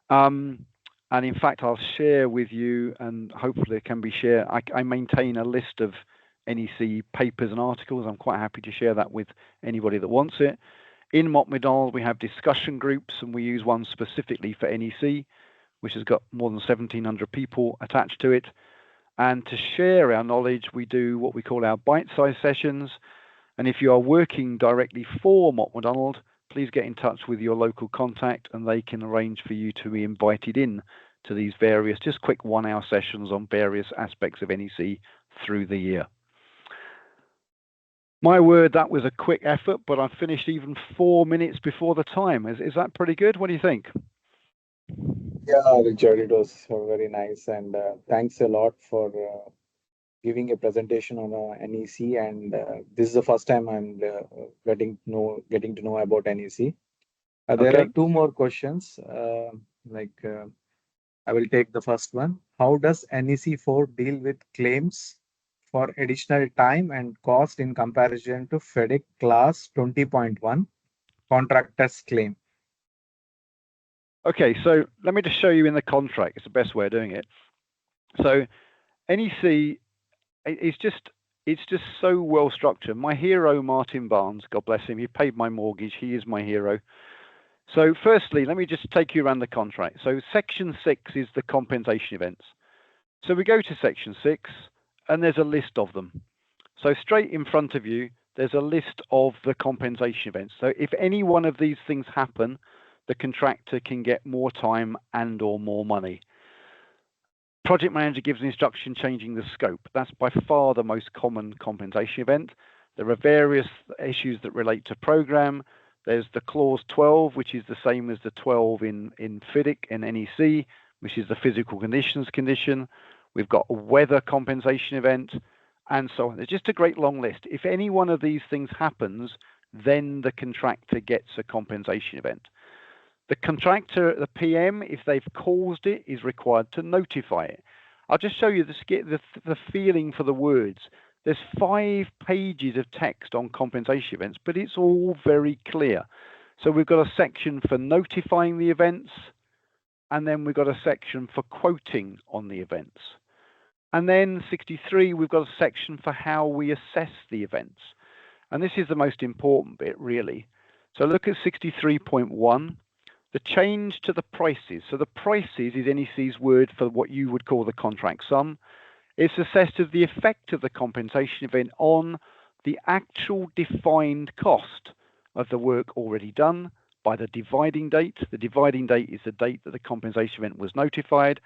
And in fact, I'll share with you, and hopefully it can be shared. I maintain a list of NEC papers and articles. I'm quite happy to share that with anybody that wants it. In Mott MacDonald, we have discussion groups, and we use one specifically for NEC, which has got more than 1,700 people attached to it. And to share our knowledge, we do what we call our bite-sized sessions. And if you are working directly for Mott MacDonald, please get in touch with your local contact, and they can arrange for you to be invited in to these various, just quick 1-hour sessions on various aspects of NEC through the year. My word, that was a quick effort, but I finished even 4 minutes before the time. Is that pretty good? What do you think? Yeah, Richard, it was very nice, and thanks a lot for giving a presentation on NEC. And this is the first time I'm getting to know about NEC. There are 2 more questions. I will take the first one. How does NEC 4 deal with claims for additional time and cost in comparison to FIDIC class 20.1 contractor's claim? Okay, so let me just show you in the contract. It's the best way of doing it. So NEC, it's just so well structured. My hero, Martin Barnes, God bless him, he paid my mortgage. He is my hero. So firstly, let me just take you around the contract. So section 6 is the compensation events. So we go to section 6, and there's a list of them. So straight in front of you, there's a list of the compensation events. So if any one of these things happen, the contractor can get more time and or more money. Project manager gives an instruction changing the scope. That's by far the most common compensation event. There are various issues that relate to program. There's the clause 12, which is the same as the 12 in FIDIC and NEC, which is the physical conditions condition. We've got a weather compensation event, and so on. There's just a great long list. If any one of these things happens, then the contractor gets a compensation event. The contractor, the PM, if they've caused it, is required to notify it. I'll just show you the feeling for the words. There's 5 pages of text on compensation events, but it's all very clear. So we've got a section for notifying the events, and then we've got a section for quoting on the events. And then 63, we've got a section for how we assess the events. And this is the most important bit, really. So look at 63.1, the change to the prices. So the prices is NEC's word for what you would call the contract sum. It's assessed as the effect of the compensation event on the actual defined cost of the work already done by the dividing date. The dividing date is the date that the compensation event was notified,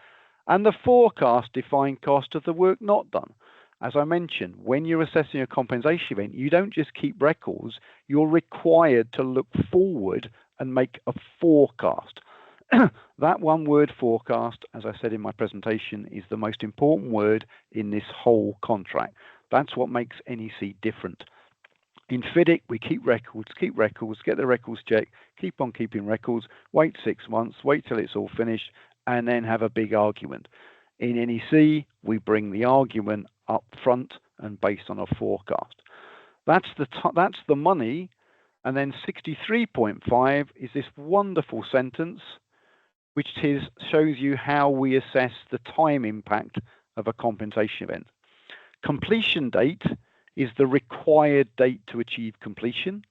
and the forecast defined cost of the work not done. As I mentioned, when you're assessing a compensation event, you don't just keep records, you're required to look forward and make a forecast. That one word, forecast, as I said in my presentation, is the most important word in this whole contract. That's what makes NEC different. In FIDIC, we keep records, get the records checked, keep on keeping records, wait 6 months, wait till it's all finished, and then have a big argument. In NEC, we bring the argument up front and based on a forecast. That's the money, and then 63.5 is this wonderful sentence, which shows you how we assess the time impact of a compensation event. Completion date is the required date to achieve completion,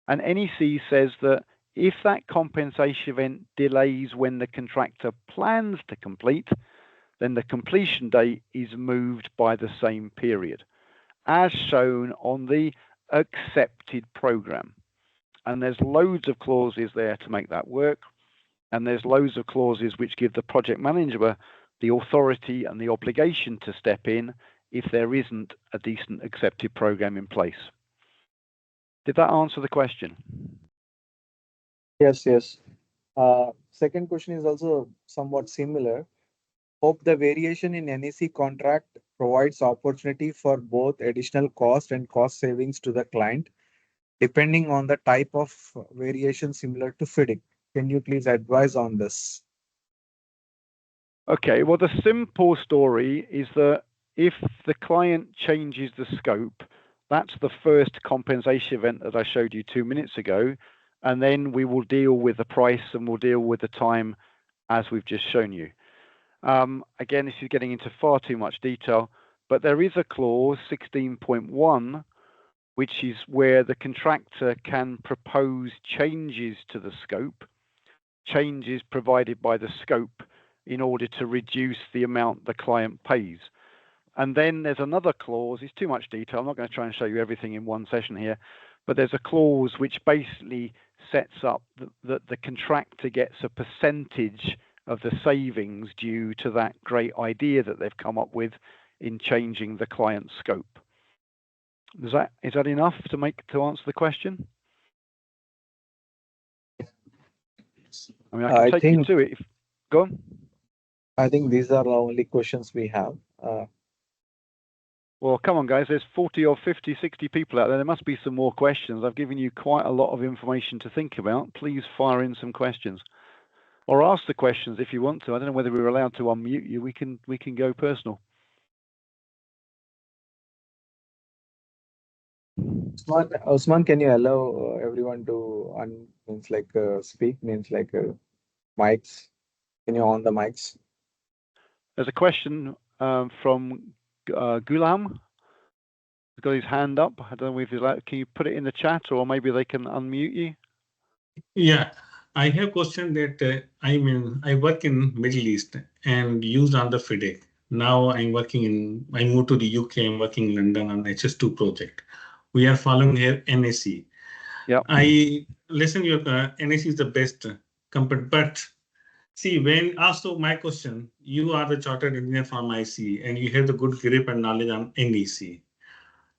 and NEC says that if that compensation event delays when the contractor plans to complete, then the completion date is moved by the same period, as shown on the accepted program. And there's loads of clauses there to make that work. And there's loads of clauses which give the project manager the authority and the obligation to step in if there isn't a decent accepted program in place. Did that answer the question? Yes, yes. Second question is also somewhat similar. Hope the variation in NEC contract provides opportunity for both additional cost and cost savings to the client, depending on the type of variation similar to FIDIC. Can you please advise on this? Okay, well, the simple story is that if the client changes the scope, that's the first compensation event that I showed you 2 minutes ago, and then we will deal with the price and we'll deal with the time as we've just shown you. Again, this is getting into far too much detail, but there is a clause 16.1 which is where the contractor can propose changes to the scope, changes provided by the scope in order to reduce the amount the client pays. And then there's another clause, it's too much detail, I'm not going to try and show you everything in one session here, but there's a clause which basically sets up that the contractor gets a percentage of the savings due to that great idea that they've come up with in changing the client's scope. Is that enough to answer the question? I mean, I can take you to it. Go on. I think these are the only questions we have. Well, come on, guys. There's 40 or 50, 60 people out there. There must be some more questions. I've given you quite a lot of information to think about. Please fire in some questions, or ask the questions if you want to. I don't know whether we're allowed to unmute you. We can go personal. Usman, can you allow everyone to speak? Mics. Can you on the mics? There's a question from Gulam. He's got his hand up. I don't know if he's like. Can you put it in the chat, or maybe they can unmute you? Yeah, I have a question that I work in Middle East and use on the FIDIC. Now I moved to the UK. I'm working in London on HS2 project. We are following here NEC. Yeah. I listen your NEC is the best company, but see, my question, you are the chartered engineer from IC and you have the good grip and knowledge on NEC.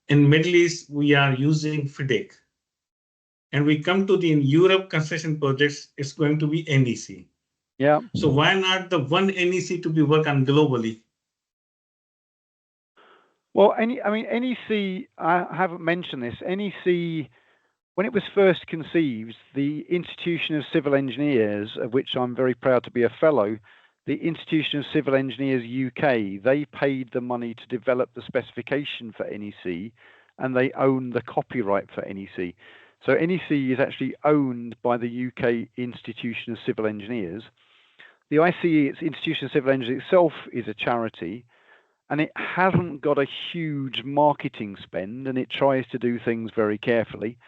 In Middle East, we are using FIDIC. And we come to the Europe construction projects, it's going to be NEC. Yeah. So why not the one NEC to be worked on globally? Well, NEC, I haven't mentioned this. NEC, when it was first conceived, the Institution of Civil Engineers, of which I'm very proud to be a fellow, the Institution of Civil Engineers UK, they paid the money to develop the specification for NEC, and they own the copyright for NEC. So NEC is actually owned by the UK Institution of Civil Engineers. The ICE, its Institution of Civil Engineers itself, is a charity, and it hasn't got a huge marketing spend, and it tries to do things very carefully.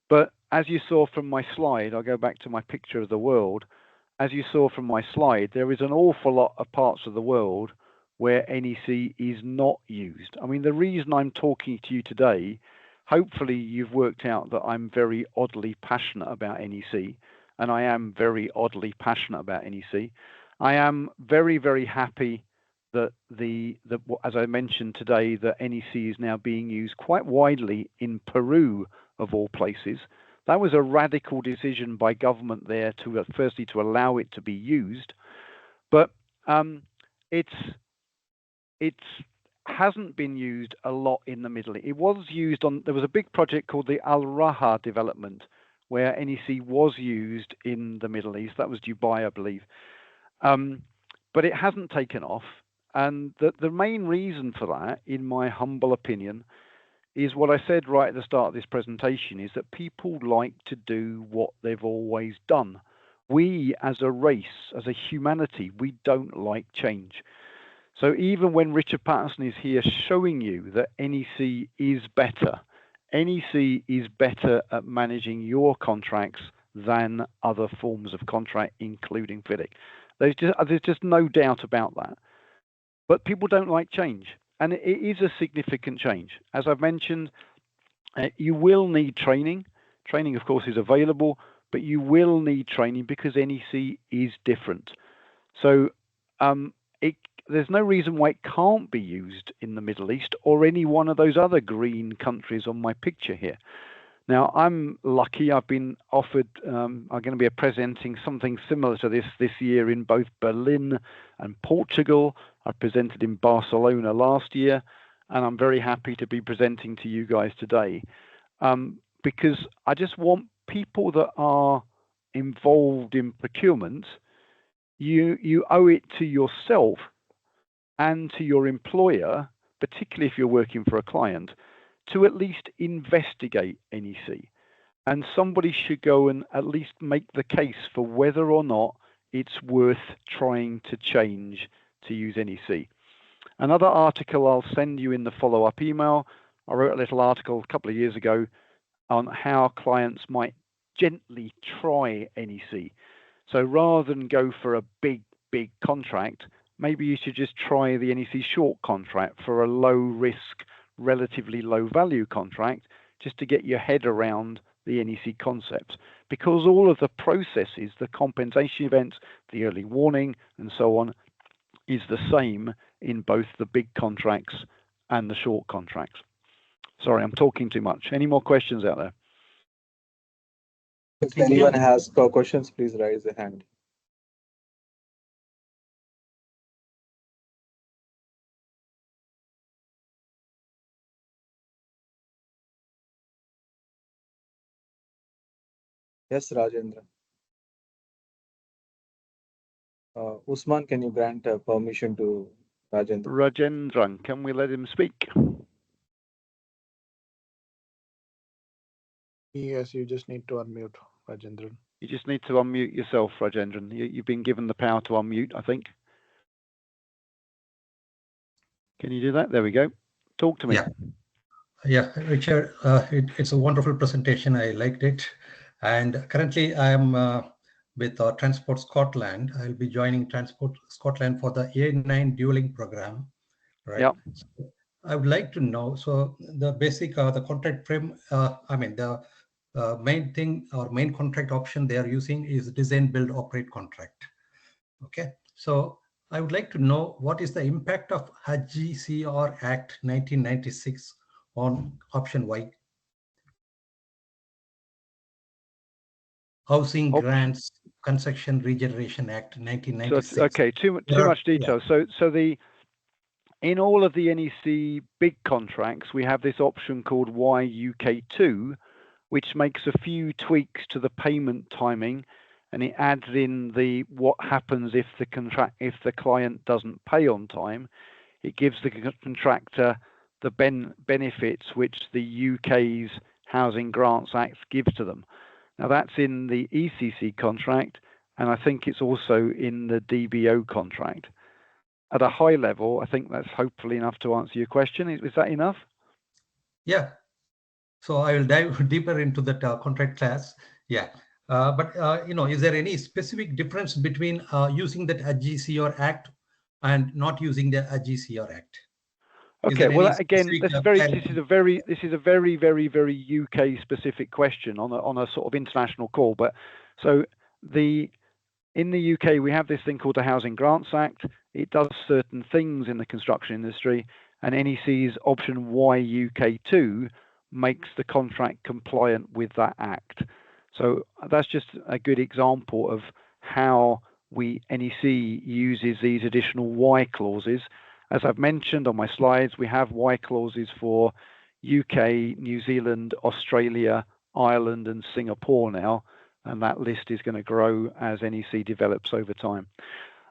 But as you saw from my slide, I'll go back to my picture of the world. As you saw from my slide, there is an awful lot of parts of the world where NEC is not used. I mean, the reason I'm talking to you today, hopefully you've worked out that I'm very oddly passionate about NEC, and I am very oddly passionate about NEC. I am very, very happy that as I mentioned today, that NEC is now being used quite widely in Peru, of all places. That was a radical decision by government there to firstly to allow it to be used, but it hasn't been used a lot in the Middle East. It was used there was a big project called the Al Raha development where NEC was used in the Middle East. That was Dubai, I believe. But it hasn't taken off. And the main reason for that, in my humble opinion, is what I said right at the start of this presentation, is that people like to do what they've always done. We as a race, as a humanity, we don't like change. So even when Richard Patterson is here showing you that NEC is better, NEC is better at managing your contracts than other forms of contract, including FIDIC. There's just no doubt about that. But people don't like change, and it is a significant change. As I've mentioned, you will need training. Training, of course, is available, but you will need training because NEC is different. So there's no reason why it can't be used in the Middle East or any one of those other green countries on my picture here. Now, I'm lucky. I've been offered, I'm going to be presenting something similar to this year in both Berlin and Portugal. I presented in Barcelona last year, and I'm very happy to be presenting to you guys today, because I just want people that are involved in procurement, you owe it to yourself and to your employer, particularly if you're working for a client, to at least investigate NEC. And somebody should go and at least make the case for whether or not it's worth trying to change to use NEC. Another article I'll send you in the follow-up email. I wrote a little article a couple of years ago on how clients might gently try NEC. So rather than go for a big contract, maybe you should just try the NEC short contract for a low risk, relatively low value contract, just to get your head around the NEC concepts. Because all of the processes, the compensation events, the early warning, and so on, is the same in both the big contracts and the short contracts. Sorry, I'm talking too much. Any more questions out there? If anyone has questions, please raise a hand. Yes, Rajendra. Usman, can you grant permission to Rajendra? Rajendran, can we let him speak? Yes, you just need to unmute, Rajendran. You just need to unmute yourself, Rajendran. You've been given the power to unmute, I think. Can you do that? There we go. Talk to me. Yeah, Richard, it's a wonderful presentation. I liked it. And currently I am with Transport Scotland. I'll be joining Transport Scotland for the A9 dueling program, right? Yeah. So I would like to know, so the basic, the contract frame, the main thing or main contract option they are using is design, build, operate contract. Okay, so I would like to know what is the impact of HGCR Act 1996 on option Y. Housing Grants Construction Regeneration Act 1996. So, okay, too much detail. Yeah. So in all of the NEC big contracts, we have this option called YUK2, which makes a few tweaks to the payment timing, and it adds in what happens if the client doesn't pay on time. It gives the contractor the benefits which the UK's Housing Grants Act gives to them. Now that's in the ECC contract, and I think it's also in the DBO contract. At a high level, I think that's hopefully enough to answer your question. Is that enough? Yeah. So I will dive deeper into that contract class. Yeah. But is there any specific difference between using that HGCR Act and not using the HGCR Act? Okay, well, again, this is a very UK specific question on a sort of international call. But so in the UK, we have this thing called the Housing Grants Act. It does certain things in the construction industry, and NEC's option YUK2 makes the contract compliant with that act. So that's just a good example of how NEC uses these additional Y clauses. As I've mentioned on my slides, we have Y clauses for UK, New Zealand, Australia, Ireland, and Singapore now, and that list is going to grow as NEC develops over time.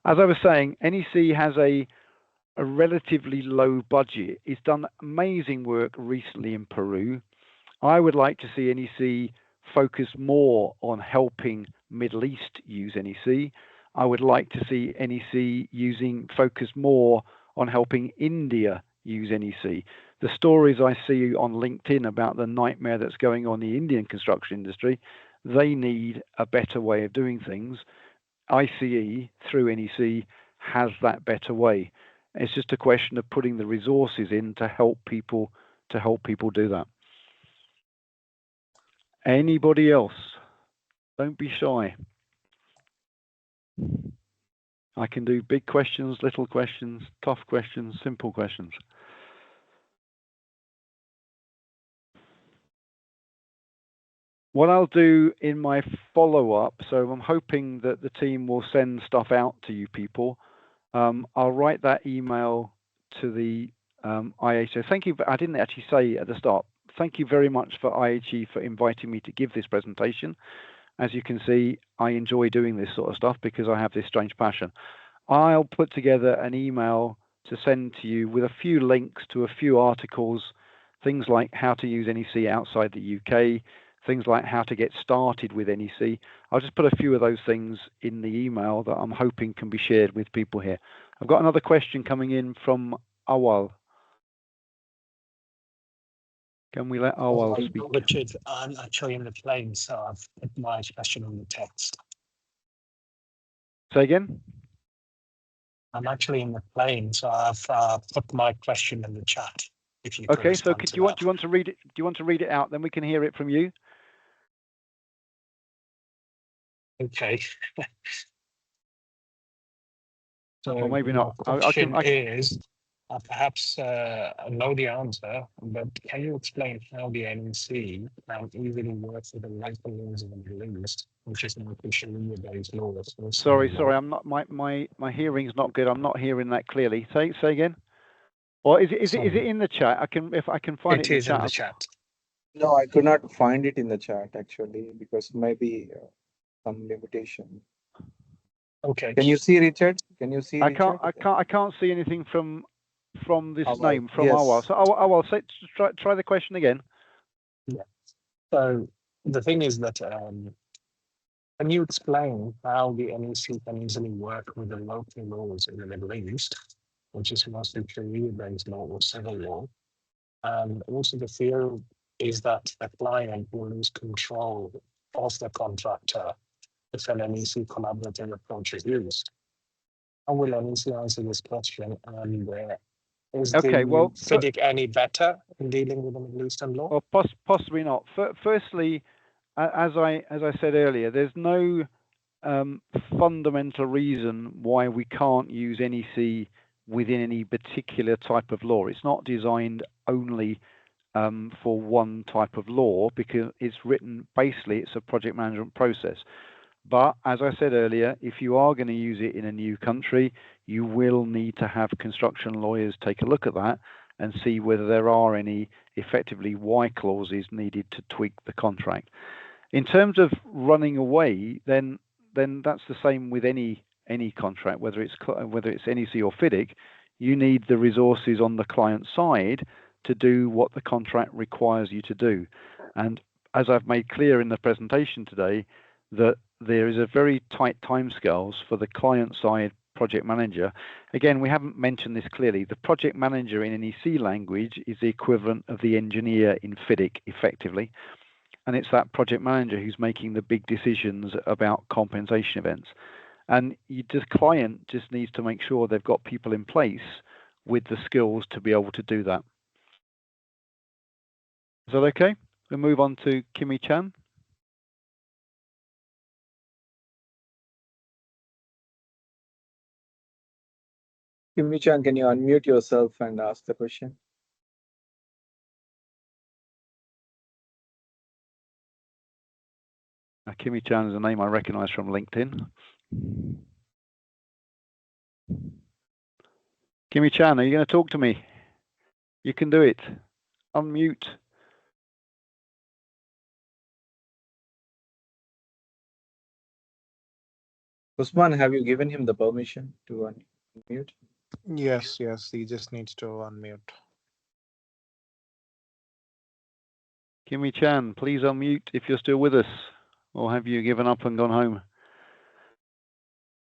As I was saying, NEC has a a relatively low budget. It's done amazing work recently in Peru. I would like to see NEC focus more on helping Middle East use NEC. I would like to see NEC focus more on helping India use NEC. The stories I see on LinkedIn about the nightmare that's going on in the Indian construction industry, they need a better way of doing things. ICE through NEC has that better way. It's just a question of putting the resources in to help people do that. Anybody else? Don't be shy. I can do big questions, little questions, tough questions, simple questions. What I'll do in my follow-up, so I'm hoping that the team will send stuff out to you people. I'll write that email to the IHE. Thank you. I didn't actually say at the start. Thank you very much for IHE for inviting me to give this presentation. As you can see, I enjoy doing this sort of stuff because I have this strange passion. I'll put together an email to send to you with a few links to a few articles, things like how to use NEC outside the UK, things like how to get started with NEC. I'll just put a few of those things in the email that I'm hoping can be shared with people here. I've got another question coming in from Awal. Can we let Awal speak? Richard, I'm actually in the plane, so I've put my question on the text. Say again? I'm actually in the plane, so I've put my question in the chat. If you okay, so do you want to read it? Do you want to read it out? Then we can hear it from you. Okay. So or maybe not. Question is, perhaps I know the answer, but can you explain how the NEC can easily work with the local laws of the Middle East, which is not Sharia-based laws? Sorry, I'm not. My hearing's not good. I'm not hearing that clearly. Say again. Or is it in the chat? If I can find it in the chat. In the chat. No, I could not find it in the chat actually because maybe some limitation. Okay. Can you see Richard? Can you see? I can't see anything from this Awal. name from Yes. Awal. So Awal, try the question again. Yeah. So the thing is that can you explain how the NEC can easily work with the local laws in the Middle East, which is mostly Sharia-based law or civil law? And also the fear is that the client will lose control of the contractor if an NEC collaborative approach is used. How will NEC answer this question? And is the FIDIC any better in dealing with the Middle Eastern law? Well, possibly not. Firstly, as I said earlier, there's no fundamental reason why we can't use NEC within any particular type of law. It's not designed only for one type of law because it's written, basically, it's a project management process. But as I said earlier, if you are going to use it in a new country, you will need to have construction lawyers take a look at that and see whether there are any effectively why clauses needed to tweak the contract. In terms of running away, then that's the same with any contract, whether it's NEC or FIDIC. You need the resources on the client side to do what the contract requires you to do. And as I've made clear in the presentation today, that there is a very tight timescales for the client side project manager. Again, we haven't mentioned this clearly. The project manager in NEC language is the equivalent of the engineer in FIDIC, effectively. And it's that project manager who's making the big decisions about compensation events. And the client just needs to make sure they've got people in place with the skills to be able to do that. Is that okay? We'll move on to Kimi Chan. Kimi Chan, can you unmute yourself and ask the question? Kimi Chan is a name I recognize from LinkedIn. Kimi Chan, are you going to talk to me? You can do it. Unmute. Usman, have you given him the permission to unmute? Yes, yes, he just needs to unmute. Kimmy Chan, please unmute if you're still with us, or have you given up and gone home?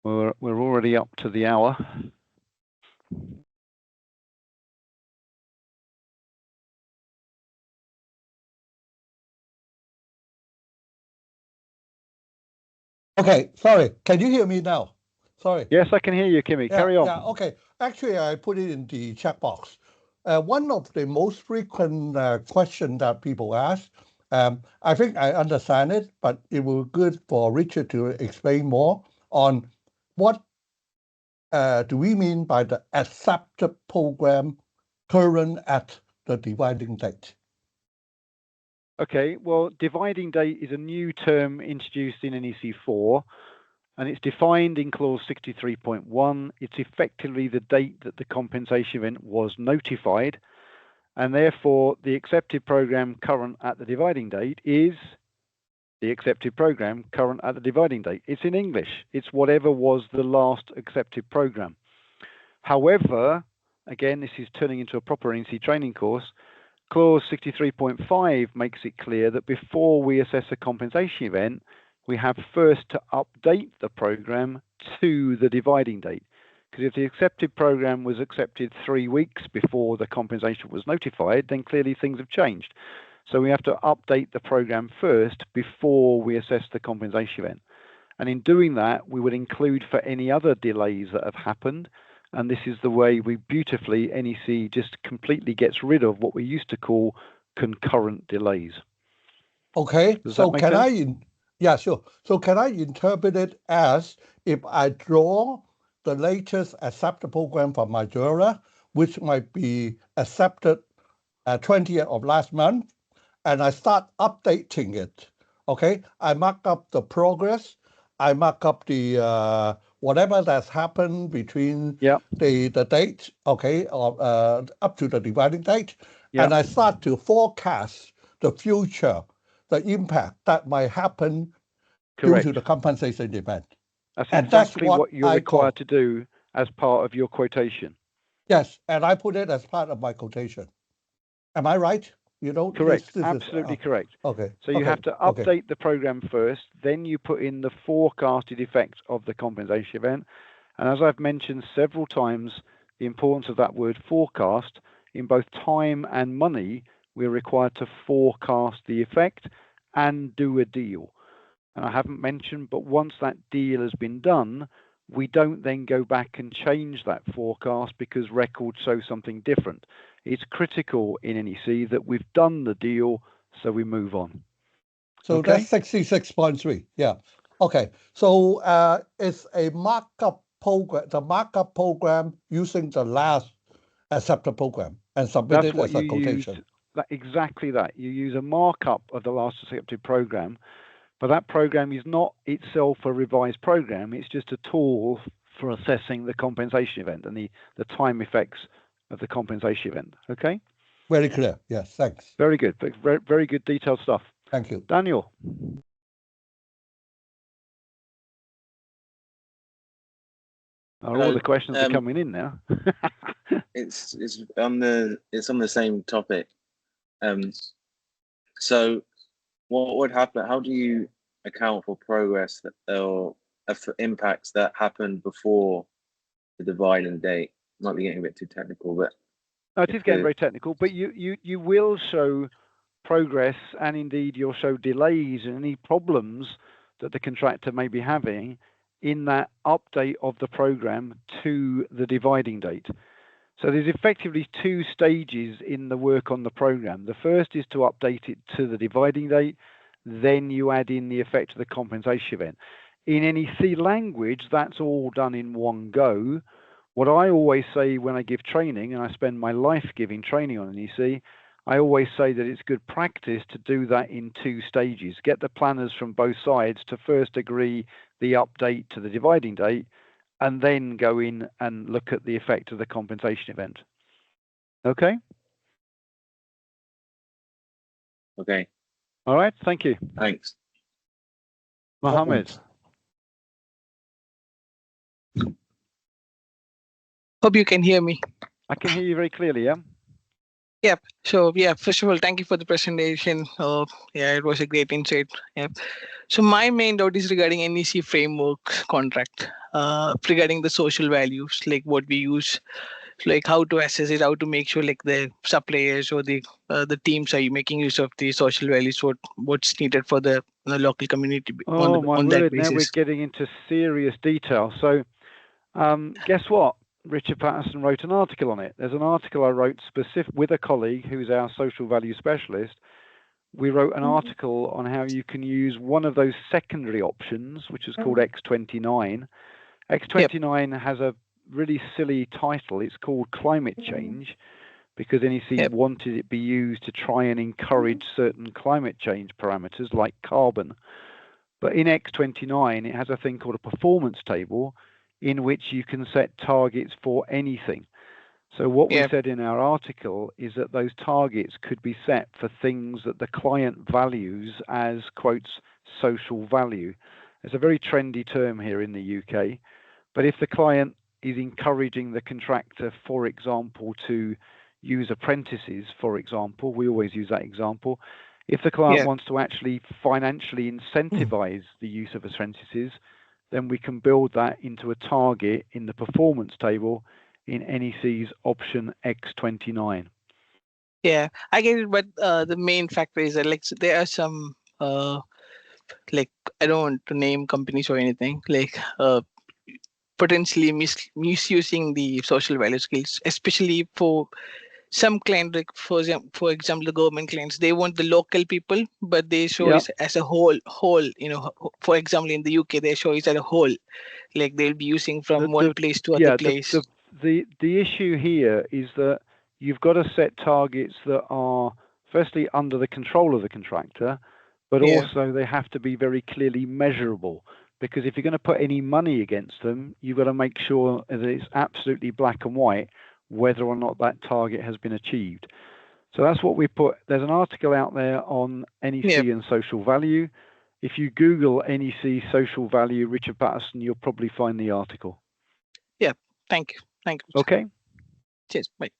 We're already up to the hour. Okay, sorry. Can you hear me now? Sorry. Yes, I can hear you, Kimmy. Carry on. Yeah, okay. Actually, I put it in the chat box. One of the most frequent questions that people ask, I think I understand it, but it will be good for Richard to explain more on what do we mean by the accepted program current at the dividing date? Okay, well, dividing date is a new term introduced in NEC 4, and it's defined in clause 63.1. It's effectively the date that the compensation event was notified, and therefore the accepted program current at the dividing date is the accepted program current at the dividing date. It's in English. It's whatever was the last accepted program. However, again, this is turning into a proper NEC training course. Clause 63.5 makes it clear that before we assess a compensation event, we have first to update the program to the dividing date. Because if the accepted program was accepted 3 weeks before the compensation was notified, then clearly things have changed. So we have to update the program first before we assess the compensation event. And in doing that, we would include for any other delays that have happened. And this is the way we beautifully, NEC just completely gets rid of what we used to call concurrent delays. Okay, Does so that make can sense? yeah, sure. So can I interpret it as if I draw the latest accepted program from my JIRA, which might be accepted 20th of last month, and I start updating it, okay? I mark up the progress, I mark up the whatever that's happened between the date, okay, of up to the dividing date, and I start to forecast the future, the impact that might happen due to the compensation event. That's and exactly that's what you're required to do as part of your quotation. Yes, and I put it as part of my quotation. Am I right? You know, Correct. this Absolutely correct. Okay. So you have to update the program first, then you put in the forecasted effect of the compensation event. And as I've mentioned several times, the importance of that word forecast, in both time and money, we're required to forecast the effect and do a deal. And I haven't mentioned, but once that deal has been done, we don't then go back and change that forecast because records show something different. It's critical in NEC that we've done the deal, so we move on. So that's 66.3. Yeah. Okay. So it's a markup program, the markup program using the last accepted program and submit it as a quotation. Exactly that. You use a markup of the last accepted program, but that program is not itself a revised program. It's just a tool for assessing the compensation event and the time effects of the compensation event. Okay? Very clear. Yes, thanks. Very good. Very, very good detailed stuff. Thank you. Daniel. All the questions are coming in now. it's on the same topic. So what would happen? How do you account for progress or impacts that happened before the dividing date? Might be getting a bit too technical, but it is getting very technical. But you will show progress, and indeed you'll show delays and any problems that the contractor may be having in that update of the program to the dividing date. So there's effectively 2 stages in the work on the program. The first is to update it to the dividing date, then you add in the effect of the compensation event. In NEC language, that's all done in one go. What I always say when I give training, and I spend my life giving training on NEC, I always say that it's good practice to do that in 2 stages. Get the planners from both sides to first agree the update to the dividing date, and then go in and look at the effect of the compensation event. Okay? Okay. All right. Thank you. Thanks. Mohammed. Hope you can hear me. I can hear you very clearly, yeah? Yep. So yeah, first of all, thank you for the presentation. Yeah, it was a great insight. Yep. So my main doubt is regarding NEC framework contract, regarding the social values, like what we use, like how to assess it, how to make sure like the suppliers or the teams are making use of the social values, what's needed for the local community Oh my on that word! Now we're basis. getting into serious detail. So, guess what? Richard Patterson wrote an article on it. There's an article I wrote specific with a colleague who's our social value specialist. We wrote an article on how you can use one of those secondary options, which is called X29. X29 has a really silly title. It's called climate change, because NEC wanted it be used to try and encourage certain climate change parameters like carbon. But in X29, it has a thing called a performance table in which you can set targets for anything. So what we said in our article is that those targets could be set for things that the client values as, quotes, social value. It's a very trendy term here in the UK. But if the client is encouraging the contractor, for example, to use apprentices, for example, we always use that example. If the client wants to actually financially incentivize the use of apprentices, then we can build that into a target in the performance table in NEC's option X29. Yeah, I get it, but the main factor is that like there are some like I don't want to name companies or anything, like potentially misusing the social value skills, especially for some clients, like for example, the government clients, they want the local people, but they show it as a whole. For example, in the UK, they show it as a whole, like they'll be using from one place to other place. The issue here is that you've got to set targets that are firstly under the control of the contractor, but also they have to be very clearly measurable. Because if you're going to put any money against them, you've got to make sure that it's absolutely black and white whether or not that target has been achieved. So that's what we put. There's an article out there on NEC and social value. If you Google NEC social value Richard Patterson, you'll probably find the article. Yeah, thank you. Okay. Cheers. Bye.